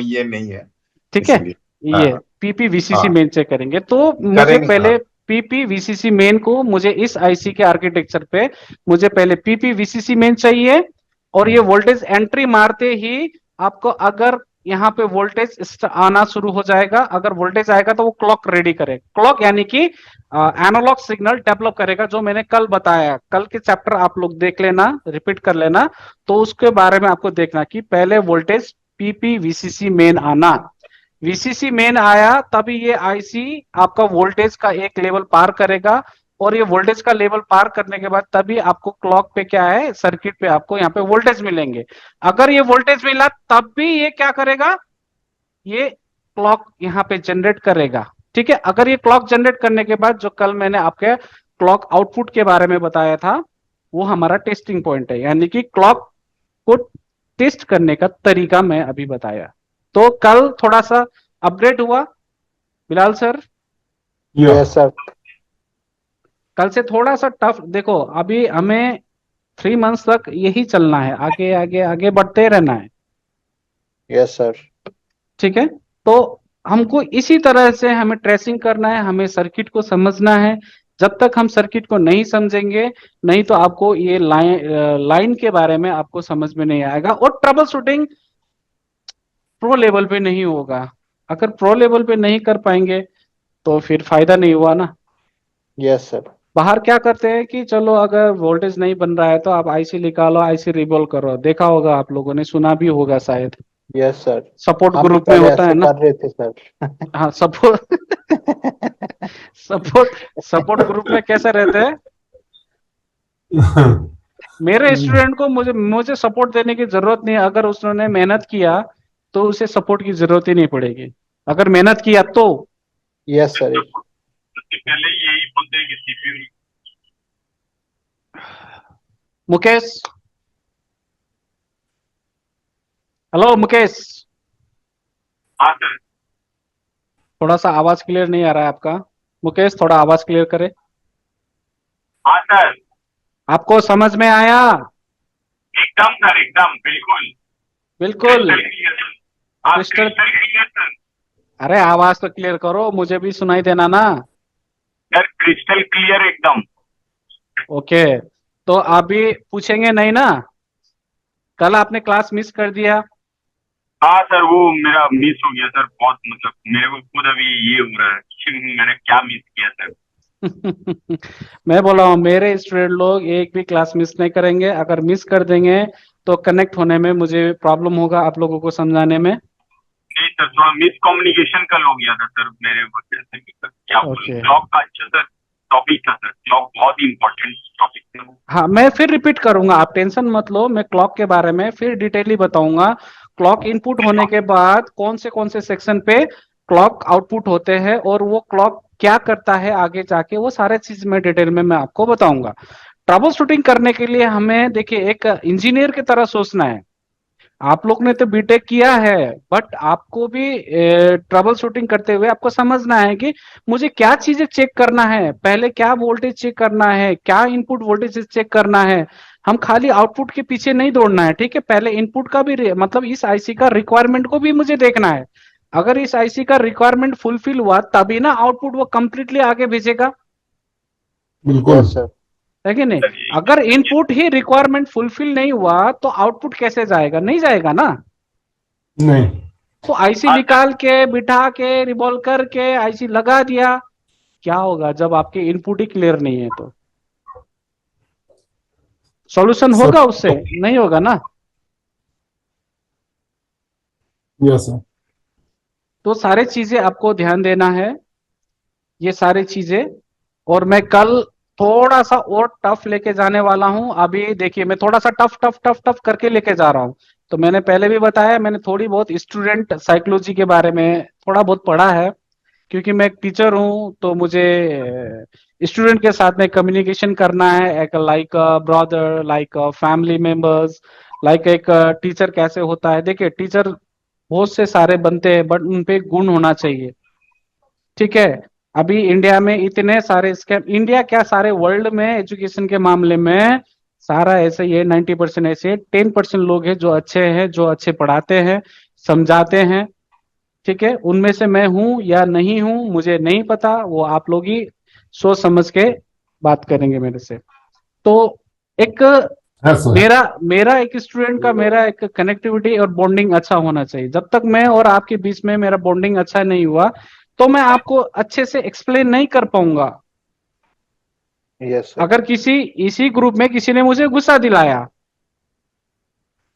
S3: ये नहीं है,
S1: ठीक है,
S3: इसीलिए। हाँ
S1: ये पीपीवीसीसी
S3: हाँ
S1: मेन चेक करेंगे। तो मुझे
S3: करेंगे
S1: पहले
S3: हाँ।
S1: पीपीवीसीसी मेन को, मुझे इस आईसी के आर्किटेक्चर पे मुझे पहले पीपीवीसीसी मेन चाहिए, और ये वोल्टेज एंट्री मारते ही आपको अगर यहाँ पे वोल्टेज आना शुरू हो जाएगा, अगर वोल्टेज आएगा तो वो क्लॉक रेडी करे, क्लॉक यानी कि एनालॉग सिग्नल डेवलप करेगा, जो मैंने कल बताया। कल के चैप्टर आप लोग देख लेना, रिपीट कर लेना, तो उसके बारे में आपको देखना कि पहले वोल्टेज पीपीवीसीसी मेन आना, वीसीसी मेन आया तभी ये आईसी आपका वोल्टेज का एक लेवल पार करेगा, और ये वोल्टेज का लेवल पार करने के बाद तभी आपको क्लॉक पे क्या है, सर्किट पे आपको यहाँ पे वोल्टेज मिलेंगे। अगर ये वोल्टेज मिला तब भी ये क्या करेगा, ये क्लॉक यहाँ पे जनरेट करेगा, ठीक है। अगर ये क्लॉक जनरेट करने के बाद, जो कल मैंने आपके क्लॉक आउटपुट के बारे में बताया था, वो हमारा टेस्टिंग पॉइंट है, यानी कि क्लॉक को टेस्ट करने का तरीका मैं अभी बताया। तो कल थोड़ा सा अपग्रेड हुआ बिलाल सर,
S4: Yes, sir.
S1: कल से थोड़ा सा टफ। देखो अभी हमें 3 मंथ्स तक यही चलना है, आगे आगे आगे बढ़ते रहना है,
S4: Yes, sir.
S1: ठीक है। तो हमको इसी तरह से हमें ट्रेसिंग करना है, हमें सर्किट को समझना है। जब तक हम सर्किट को नहीं समझेंगे, नहीं तो आपको ये लाइन के बारे में आपको समझ में नहीं आएगा, और ट्रबल शूटिंग प्रो लेवल पे नहीं होगा। अगर प्रो लेवल पे नहीं कर पाएंगे तो फिर फायदा नहीं हुआ ना।
S4: Yes, sir.
S1: बाहर क्या करते हैं कि चलो अगर वोल्टेज नहीं बन रहा है तो आप आईसी निकालो, आईसी रिवॉल्व करो, देखा होगा आप लोगों ने, सुना भी होगा शायद,
S4: Yes, sir.
S1: सपोर्ट
S4: हम भी
S1: ग्रुप में
S4: पहले
S1: होता है
S4: ऐसे
S1: ना।
S4: कर रहे थे सर।
S1: हाँ, सपोर्ट ग्रुप में कैसे रहते हैं? मेरे स्टूडेंट को मुझे सपोर्ट देने की जरूरत नहीं है, अगर उसने मेहनत किया तो उसे सपोर्ट की जरूरत ही नहीं पड़ेगी, अगर मेहनत किया तो।
S4: Yes, sir.
S5: पहले यही बोलते हैं कि सीपीयू।
S1: मुकेश, हेलो मुकेश,
S5: हाँ सर।
S1: थोड़ा सा आवाज क्लियर नहीं आ रहा है आपका। मुकेश थोड़ा आवाज क्लियर करे।
S5: हाँ सर,
S1: आपको समझ में आया?
S5: एकदम सर, एकदम बिल्कुल
S1: बिल्कुल।
S5: Crystal clear sir. हाँ,
S1: क्रिस्टल
S5: क्रिस्टल क्लियर सर।
S1: अरे आवाज तो क्लियर करो, मुझे भी सुनाई देना ना।
S5: सर क्रिस्टल क्लियर एकदम।
S1: ओके, तो अभी पूछेंगे नहीं ना? कल आपने क्लास मिस कर दिया।
S5: हाँ सर, वो मेरा मिस हो गया सर, बहुत मतलब मेरे को खुद अभी ये हो रहा है कि मैंने क्या मिस किया सर।
S1: मैं बोला हूँ मेरे स्टूडेंट लोग एक भी क्लास मिस नहीं करेंगे, अगर मिस कर देंगे तो कनेक्ट होने में मुझे प्रॉब्लम होगा आप लोगों को समझाने में।
S5: नहीं सर, थोड़ा मिसकम्युनिकेशन कल हो गया था सर मेरे वजह से भी सर। क्या
S1: ओके।
S5: क्लॉक का अच्छा सर टॉपिक था सर, क्लॉक बहुत ही इंपॉर्टेंट टॉपिक था।
S1: हाँ, मैं फिर रिपीट करूंगा, आप टेंशन मत लो, मैं क्लॉक के बारे में फिर डिटेयली बताऊंगा। क्लॉक इनपुट होने के बाद कौन से सेक्शन पे क्लॉक आउटपुट होते हैं और वो क्लॉक क्या करता है आगे जाके, वो सारे चीज में डिटेल में मैं आपको बताऊंगा। ट्रबल शूटिंग करने के लिए हमें देखिए एक इंजीनियर की तरह सोचना है। आप लोग ने तो बीटेक किया है, बट आपको भी ट्रबल शूटिंग करते हुए आपको समझना है कि मुझे क्या चीजें चेक करना है, पहले क्या वोल्टेज चेक करना है, क्या इनपुट वोल्टेज चेक करना है। हम खाली आउटपुट के पीछे नहीं दौड़ना है, ठीक है, पहले इनपुट का भी मतलब इस आईसी का रिक्वायरमेंट को भी मुझे देखना है। अगर इस आईसी का रिक्वायरमेंट फुलफिल हुआ तभी ना आउटपुट वो कंप्लीटली आगे भेजेगा,
S2: बिल्कुल
S4: यस सर,
S1: है कि नहीं। अगर इनपुट ही रिक्वायरमेंट फुलफिल नहीं हुआ तो आउटपुट कैसे जाएगा, नहीं जाएगा ना।
S2: नहीं।
S1: तो आईसी
S5: हाँ सर,
S1: निकाल के बिठा के रिबॉल्व करके आईसी लगा दिया, क्या होगा जब आपके इनपुट ही क्लियर नहीं है तो सॉल्यूशन
S2: सर,
S1: होगा उससे, नहीं होगा ना।
S2: Yes sir.
S1: तो सारे चीजें आपको ध्यान देना है, ये सारी चीजें। और मैं कल थोड़ा सा और टफ लेके जाने वाला हूं। अभी देखिए मैं थोड़ा सा टफ टफ टफ टफ करके लेके जा रहा हूं। तो मैंने पहले भी बताया, मैंने थोड़ी बहुत स्टूडेंट साइकोलॉजी के बारे में थोड़ा बहुत पढ़ा है, क्योंकि मैं एक टीचर हूं तो मुझे स्टूडेंट के साथ में कम्युनिकेशन करना है, एक like brother, like family members, like एक टीचर कैसे होता है। देखिए टीचर बहुत से सारे बनते हैं, बट उन पे गुण होना चाहिए, ठीक है। अभी इंडिया में इतने सारे स्कैम, इंडिया क्या सारे वर्ल्ड में एजुकेशन के मामले में सारा ऐसे ही है। 90% ऐसे 10% लोग हैं जो अच्छे हैं, जो अच्छे पढ़ाते हैं, समझाते हैं, ठीक है। उनमें से मैं हूं या नहीं हूं मुझे नहीं पता, वो आप लोग ही सोच समझ के बात करेंगे मेरे से। तो एक
S2: है सर।
S1: मेरा मेरा एक स्टूडेंट का मेरा एक कनेक्टिविटी और बॉन्डिंग अच्छा होना चाहिए। जब तक मैं और आपके बीच में मेरा बॉन्डिंग अच्छा नहीं हुआ तो मैं आपको अच्छे से एक्सप्लेन नहीं कर पाऊंगा।
S4: यस सर,
S1: अगर किसी इसी ग्रुप में किसी ने मुझे गुस्सा दिलाया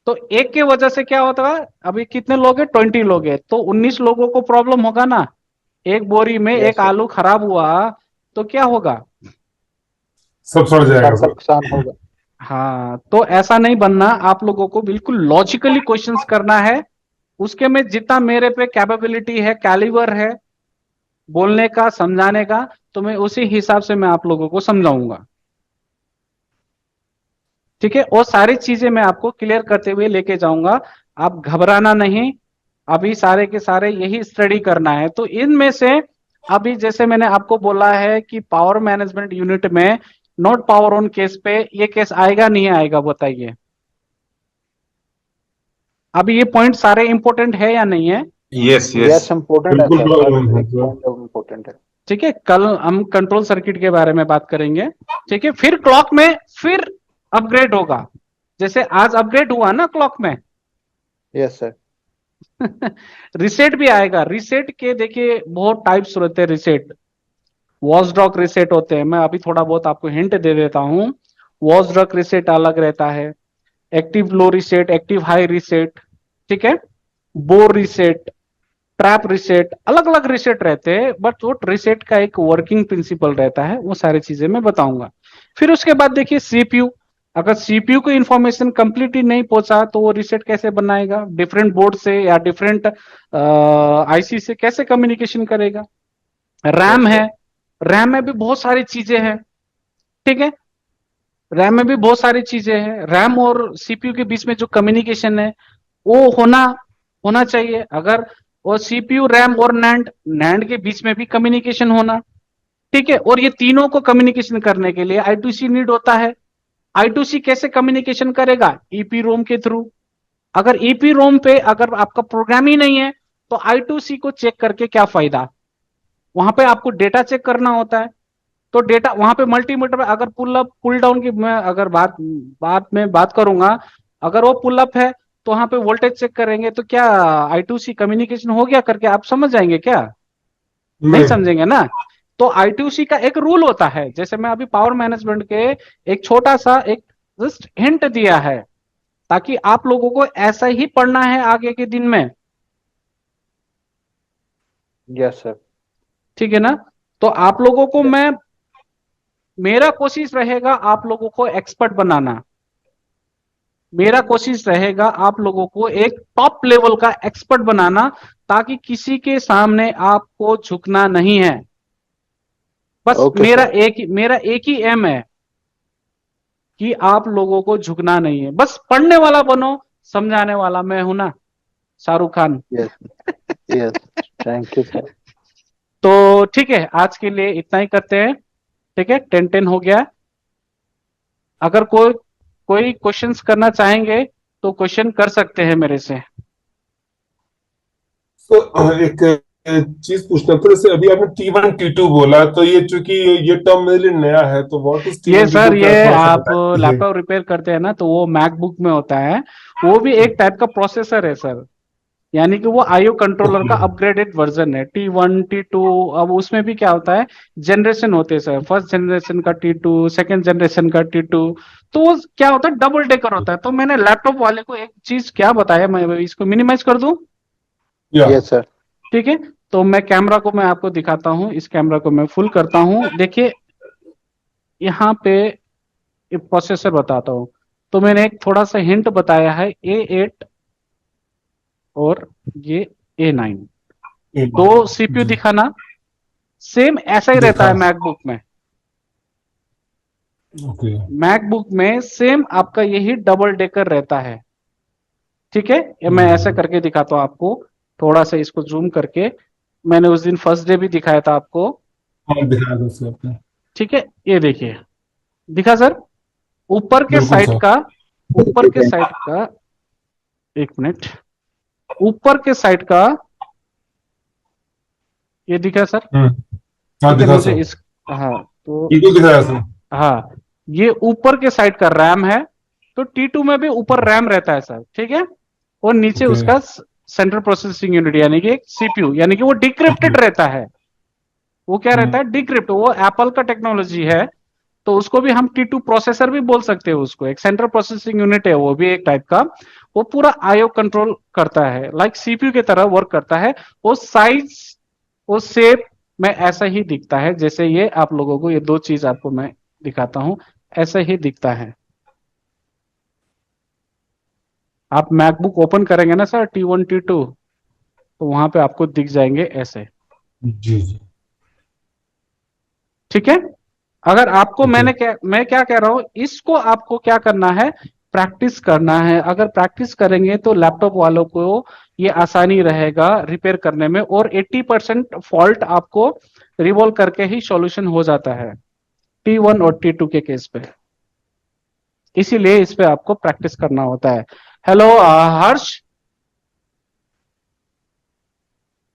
S1: तो एक के वजह से क्या होता है, अभी कितने लोग हैं, 20 लोग हैं तो 19 लोगों को प्रॉब्लम होगा ना। एक बोरी में
S4: यस
S1: एक
S4: सर,
S1: आलू खराब हुआ तो क्या होगा।
S2: सब सड़ जाएगा
S4: सबका
S2: सर।
S4: नुकसान होगा।
S1: हाँ, तो ऐसा नहीं बनना। आप लोगों को बिल्कुल लॉजिकली क्वेश्चंस करना है, उसके में जितना मेरे पे कैपेबिलिटी है, कैलिबर है बोलने का, समझाने का, तो मैं उसी हिसाब से मैं आप लोगों को समझाऊंगा, ठीक है। और सारी चीजें मैं आपको क्लियर करते हुए लेके जाऊंगा, आप घबराना नहीं। अभी सारे के सारे यही स्टडी करना है। तो इनमें से अभी जैसे मैंने आपको बोला है कि पावर मैनेजमेंट यूनिट में नोट पावर ऑन केस पे ये केस आएगा नहीं आएगा, बताइए। अभी ये पॉइंट सारे इंपॉर्टेंट है या नहीं है।
S5: यस
S4: यस, इम्पोर्टेंट है
S2: बिल्कुल
S4: सर, हर
S2: प्रॉब्लम है
S4: एक
S2: सर।
S4: पॉइंट इम्पोर्टेंट है।
S1: ठीक है, कल हम कंट्रोल सर्किट के बारे में बात करेंगे, ठीक है। फिर क्लॉक में फिर अपग्रेड होगा, जैसे आज अपग्रेड हुआ ना क्लॉक में।
S4: यस सर,
S1: रिसेट भी आएगा। रिसेट के देखिए बहुत टाइप्स होते हैं रिसेट। वॉचडॉग रिसेट होते हैं, मैं अभी थोड़ा बहुत आपको हिंट दे देता हूं। वॉचडॉग रिसेट अलग रहता है, active low reset, active high reset, ठीक है। बोर रिसेट, ट्रैप रिसेट, अलग अलग रिसेट रहते हैं, बट वो रिसेट का एक वर्किंग प्रिंसिपल रहता है, वो सारी चीजें मैं बताऊंगा। फिर उसके बाद देखिए सीपीयू, अगर सीपीयू को इंफॉर्मेशन कंप्लीटली नहीं पहुंचा तो वो रिसेट कैसे बनाएगा, डिफरेंट बोर्ड से या डिफरेंट आईसी से कैसे कम्युनिकेशन करेगा।
S4: यस
S1: रैम
S4: सर,
S1: है, रैम में भी बहुत सारी चीजें हैं, ठीक है। रैम में भी बहुत सारी चीजें हैं, रैम और सीपीयू के बीच में जो कम्युनिकेशन है वो होना होना चाहिए। अगर वो सीपीयू, रैम और नैंड, नैंड के बीच में भी कम्युनिकेशन होना, ठीक है। और ये तीनों को कम्युनिकेशन करने के लिए I2C नीड होता है। I2C कैसे कम्युनिकेशन करेगा, ईपी रोम के थ्रू। अगर ईपी रोम पे अगर आपका प्रोग्राम ही नहीं है तो I2C को चेक करके क्या फायदा। वहां पे आपको डेटा चेक करना होता है, तो डेटा वहां पे मल्टीमीटर, अगर पुल अप पुल डाउन की मैं अगर बात करूंगा, अगर वो पुल अप है तो वहां पे वोल्टेज चेक करेंगे तो क्या I2C कम्युनिकेशन हो गया करके आप समझ जाएंगे क्या, नहीं
S2: नहीं।
S1: समझेंगे ना। तो I2C का एक रूल होता है, जैसे मैं अभी पावर मैनेजमेंट के एक छोटा सा एक जस्ट हिंट दिया है, ताकि आप लोगों को ऐसा ही पढ़ना है आगे के दिन में।
S4: Yes sir.
S1: ठीक है ना? तो आप लोगों को मेरा कोशिश रहेगा आप लोगों को एक्सपर्ट बनाना। मेरा कोशिश रहेगा आप लोगों को एक टॉप लेवल का एक्सपर्ट बनाना, ताकि किसी के सामने आपको झुकना नहीं है। बस
S4: ओके
S1: मेरा एक ही एम है कि आप लोगों को झुकना नहीं है। बस पढ़ने वाला बनो, समझाने वाला मैं हूं ना, Shahrukh Khan.
S4: Yes yes, thank you sir.
S1: तो ठीक है, आज के लिए इतना ही करते हैं। ठीक है, 10-10 हो गया। अगर कोई क्वेश्चंस करना चाहेंगे तो क्वेश्चन कर सकते हैं मेरे से।
S2: तो एक चीज पूछना था, जैसे अभी आपने T1 T2 बोला, तो ये चूंकि ये टर्म मेरे लिए नया है, तो व्हाट इज
S1: ये
S2: T1
S1: सर,
S2: T2 क्या,
S1: ये
S2: थोड़ा सा
S1: आप
S2: बता दीजिए।
S1: लैपटॉप रिपेयर करते हैं ना, तो वो मैकबुक में होता है। वो भी एक टाइप का प्रोसेसर है सर, यानी कि वो आईओ कंट्रोलर का
S2: ओके।
S1: अपग्रेडेड वर्जन है। T1 T2, अब उसमें भी क्या होता है, जनरेशन होते हैं सर। फर्स्ट जनरेशन का T2, सेकंड जनरेशन का T2। तो वो क्या होता है, डबल डेकर होता है। तो मैंने लैपटॉप वाले को एक चीज क्या बताया, मैं इसको मिनिमाइज कर दूं।
S2: या
S4: यस सर।
S1: ठीक है, तो मैं कैमरा को मैं आपको दिखाता हूं, इस कैमरा को मैं फुल करता हूं। देखिए यहाँ पे प्रोसेसर बताता हूं। तो मैंने एक थोड़ा सा हिंट बताया है, A8 और ये A9। दो सीपीयू
S2: जी,
S1: दिखाना, सेम ऐसा ही रहता
S2: देखा।
S1: है मैकबुक में।
S2: ओके।
S1: मैकबुक में सेम आपका यही डबल डेकर रहता है। ठीक है, ये मैं ऐसा करके दिखाता हूं आपको, थोड़ा सा इसको जूम करके। मैंने उस दिन फर्स्ट डे भी दिखाया था आपको।
S2: हाँ, दिखाया था सर आपने।
S1: ठीक है, ये देखिए, दिखा सर, ऊपर के
S2: बिल्कुल
S1: साइड
S2: सर।
S1: का, ऊपर के साइड का, एक मिनट, ऊपर के साइड का ये दिखा सर।
S2: हाँ,
S1: ठीक है,
S2: दिखा
S1: मुझे
S2: सर।
S1: इस, हाँ तो,
S2: T2 दिखाया सर।
S1: हाँ, ये ऊपर के साइड का रैम है। तो T2 में भी ऊपर रैम रहता है सर। ठीक है, और नीचे
S2: ओके।
S1: उसका सेंट्रल प्रोसेसिंग यूनिट, यानी कि सीपीयू, यानी कि वो
S2: ओके।
S1: डिक्रिप्टेड रहता है। वो क्या रहता है, डिक्रिप्ट। वो एप्पल का टेक्नोलॉजी है। तो उसको भी हम T2 प्रोसेसर भी बोल सकते हैं। उसको एक सेंट्रल प्रोसेसिंग यूनिट है, वो भी एक टाइप का। वो पूरा आईओ कंट्रोल करता है, लाइक सीपीयू की तरह वर्क करता है। वो साइज, वो शेप में ऐसा ही दिखता है, जैसे ये आप लोगों को, ये दो चीज आपको मैं दिखाता हूं, ऐसा ही दिखता है। आप मैकबुक ओपन करेंगे ना सर, T1 T2, तो वहां पे आपको दिख जाएंगे ऐसे।
S2: जी जी।
S1: ठीक है, अगर आपको
S2: ओके।
S1: मैं क्या कह रहा हूं, इसको आपको क्या करना है, प्रैक्टिस करना है। अगर प्रैक्टिस करेंगे तो लैपटॉप वालों को ये आसानी रहेगा रिपेयर करने में, और 80% फॉल्ट आपको रिवॉल्व करके ही सॉल्यूशन हो जाता है T1 और T2 के केस पे। इसीलिए इस पे आपको प्रैक्टिस करना होता है। हेलो हर्ष।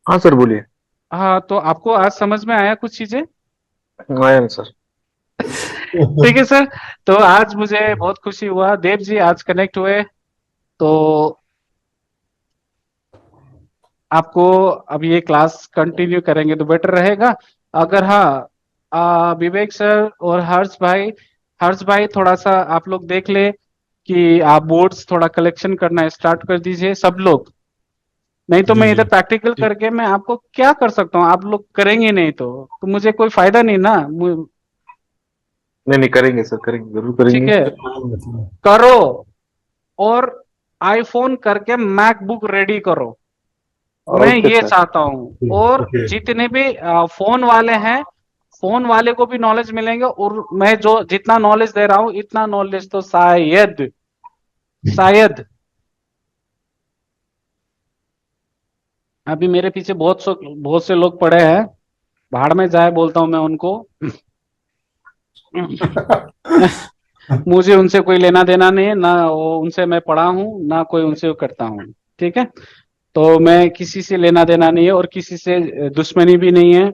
S6: हाँ सर, बोलिए।
S1: हाँ, तो आपको आज समझ में आया कुछ चीजें।
S6: आया ना सर।
S1: ठीक है सर, तो आज मुझे बहुत खुशी हुआ, देव जी आज कनेक्ट हुए। तो आपको अब ये क्लास कंटिन्यू करेंगे तो बेटर रहेगा। अगर हाँ, विवेक सर और हर्ष भाई थोड़ा सा आप लोग देख ले कि आप बोर्ड्स थोड़ा कलेक्शन करना स्टार्ट कर दीजिए सब लोग। नहीं तो
S2: जी
S1: मैं
S2: जी।
S1: इधर प्रैक्टिकल करके मैं आपको क्या कर सकता हूँ, आप लोग करेंगे नहीं तो मुझे कोई फायदा नहीं ना।
S6: नहीं नहीं, करेंगे सर, करेंगे, जरूर
S1: ठीक
S6: करेंगे।
S1: है, करो, और आईफोन करके मैकबुक रेडी करो। मैं
S4: ओके
S1: ये
S4: सर।
S1: चाहता हूँ, और
S2: ओके।
S1: जितने भी फोन वाले हैं, फोन वाले को भी नॉलेज मिलेंगे। और मैं जो जितना नॉलेज दे रहा हूँ, इतना नॉलेज तो शायद, शायद अभी मेरे पीछे बहुत से लोग पड़े हैं, भाड़ में जाए बोलता हूं मैं उनको। मुझे उनसे कोई लेना देना नहीं है ना, वो उनसे मैं पढ़ा हूं ना, कोई उनसे वो करता हूं। ठीक है, तो मैं किसी से लेना देना नहीं है, और किसी से दुश्मनी भी नहीं है।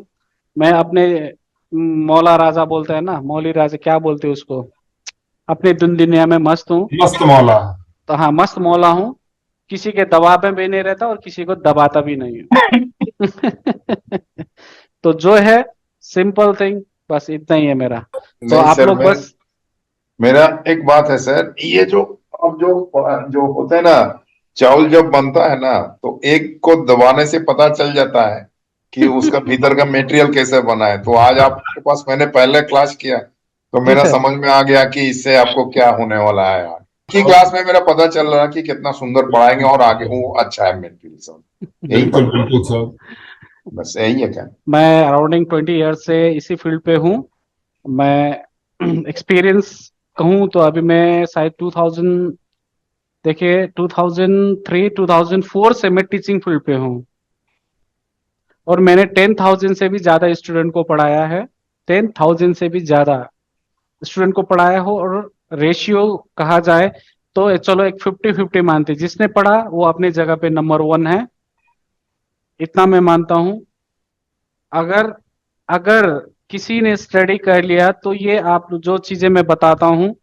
S1: मैं अपने मौला राजा बोलते हैं ना, मौली राजा क्या बोलते हैं उसको, अपनी दुनिया में मस्त हूँ।
S2: मस्त मौला।
S1: तो हाँ, मस्त मौला हूँ, किसी के दबाव में भी नहीं रहता और किसी को दबाता भी नहीं हूँ। तो जो है, सिंपल थिंग, बस इतना ही है मेरा। तो
S3: नहीं
S1: आप
S3: सर,
S1: लोग बस
S3: मेरा एक बात है सर, ये जो अब जो होता है ना, चावल जब बनता है ना, तो एक को दबाने से पता चल जाता है कि उसका भीतर का मटेरियल कैसे बना है। तो आज आपके पास मैंने पहले क्लास किया, तो
S1: जी
S3: मेरा
S1: सर।
S3: समझ में आ गया कि इससे आपको क्या होने वाला है। आज की क्लास में मेरा पता चल रहा कि कितना सुंदर पढ़ाएंगे और आगे वो अच्छा है मटेरियल सब। यही
S2: बिल्कुल
S3: बात,
S2: बिल्कुल सर।
S3: बस यही है क्या।
S1: मैं अराउंडिंग 20 ईयर्स से इसी फील्ड पे हूँ। मैं एक्सपीरियंस कहूँ तो अभी मैं शायद 2000, देखिए 2003 2004 से मैं टीचिंग फील्ड पे हूँ, और मैंने 10,000 से भी ज्यादा स्टूडेंट को पढ़ाया है। 10,000 से भी ज्यादा स्टूडेंट को पढ़ाया हो, और रेशियो कहा जाए तो चलो एक 50-50 मानते, जिसने पढ़ा वो अपनी जगह पे नंबर 1 है, इतना मैं मानता हूँ। अगर अगर किसी ने स्टडी कर लिया तो ये आप जो चीजें मैं बताता हूँ,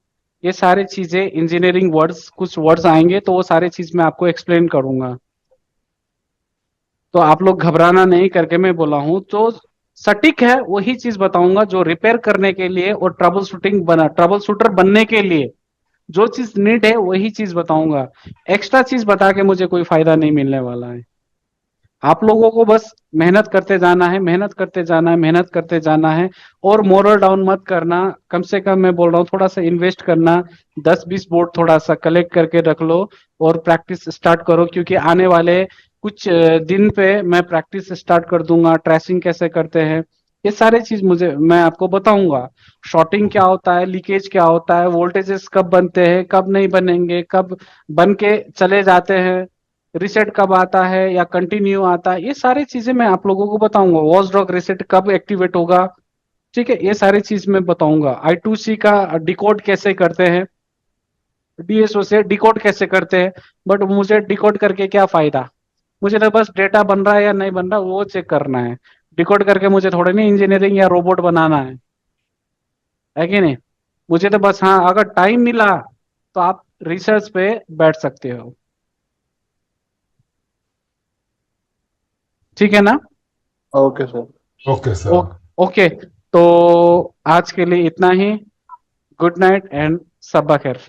S1: ये सारी चीजें इंजीनियरिंग वर्ड्स, कुछ वर्ड्स आएंगे तो वो सारी चीज मैं आपको एक्सप्लेन करूंगा। तो आप लोग घबराना नहीं करके मैं बोला हूं, जो सटीक है वही चीज बताऊंगा, जो रिपेयर करने के लिए और ट्रबल शूटर बनने के लिए जो चीज नीड है वही चीज बताऊंगा। एक्स्ट्रा चीज बता के मुझे कोई फायदा नहीं मिलने वाला है। आप लोगों को बस मेहनत करते जाना है, मेहनत करते जाना है, मेहनत करते जाना है, और मोरल डाउन मत करना। कम से कम मैं बोल रहा हूँ थोड़ा सा इन्वेस्ट करना, 10-20 बोर्ड थोड़ा सा कलेक्ट करके रख लो और प्रैक्टिस स्टार्ट करो, क्योंकि आने वाले कुछ दिन पे मैं प्रैक्टिस स्टार्ट कर दूंगा, ट्रेसिंग कैसे करते हैं, ये सारे चीज मुझे मैं आपको बताऊंगा। शॉर्टिंग क्या होता है, लीकेज क्या होता है, वोल्टेजेस कब बनते हैं, कब नहीं बनेंगे, कब बन के चले जाते हैं, रिसेट कब आता है या कंटिन्यू आता है, ये सारी चीजें मैं आप लोगों को बताऊंगा। वॉच डॉग रिसेट कब एक्टिवेट होगा, ठीक है, ये सारी चीज मैं बताऊंगा। I2C का डिकोड कैसे करते हैं, DSO से डिकोड कैसे करते हैं। बट मुझे डिकोड करके क्या फायदा, मुझे तो बस डेटा बन रहा है या नहीं बन रहा वो चेक करना है। डिकोड करके मुझे थोड़ी नहीं इंजीनियरिंग या रोबोट बनाना है कि नहीं। मुझे तो बस, हाँ, अगर टाइम मिला तो आप रिसर्च पे बैठ सकते हो, ठीक है ना।
S4: Okay sir.
S2: ओके
S1: ओ,
S2: सर।
S1: ओके, तो आज के लिए इतना ही। गुड नाइट एंड सब्बा खैर।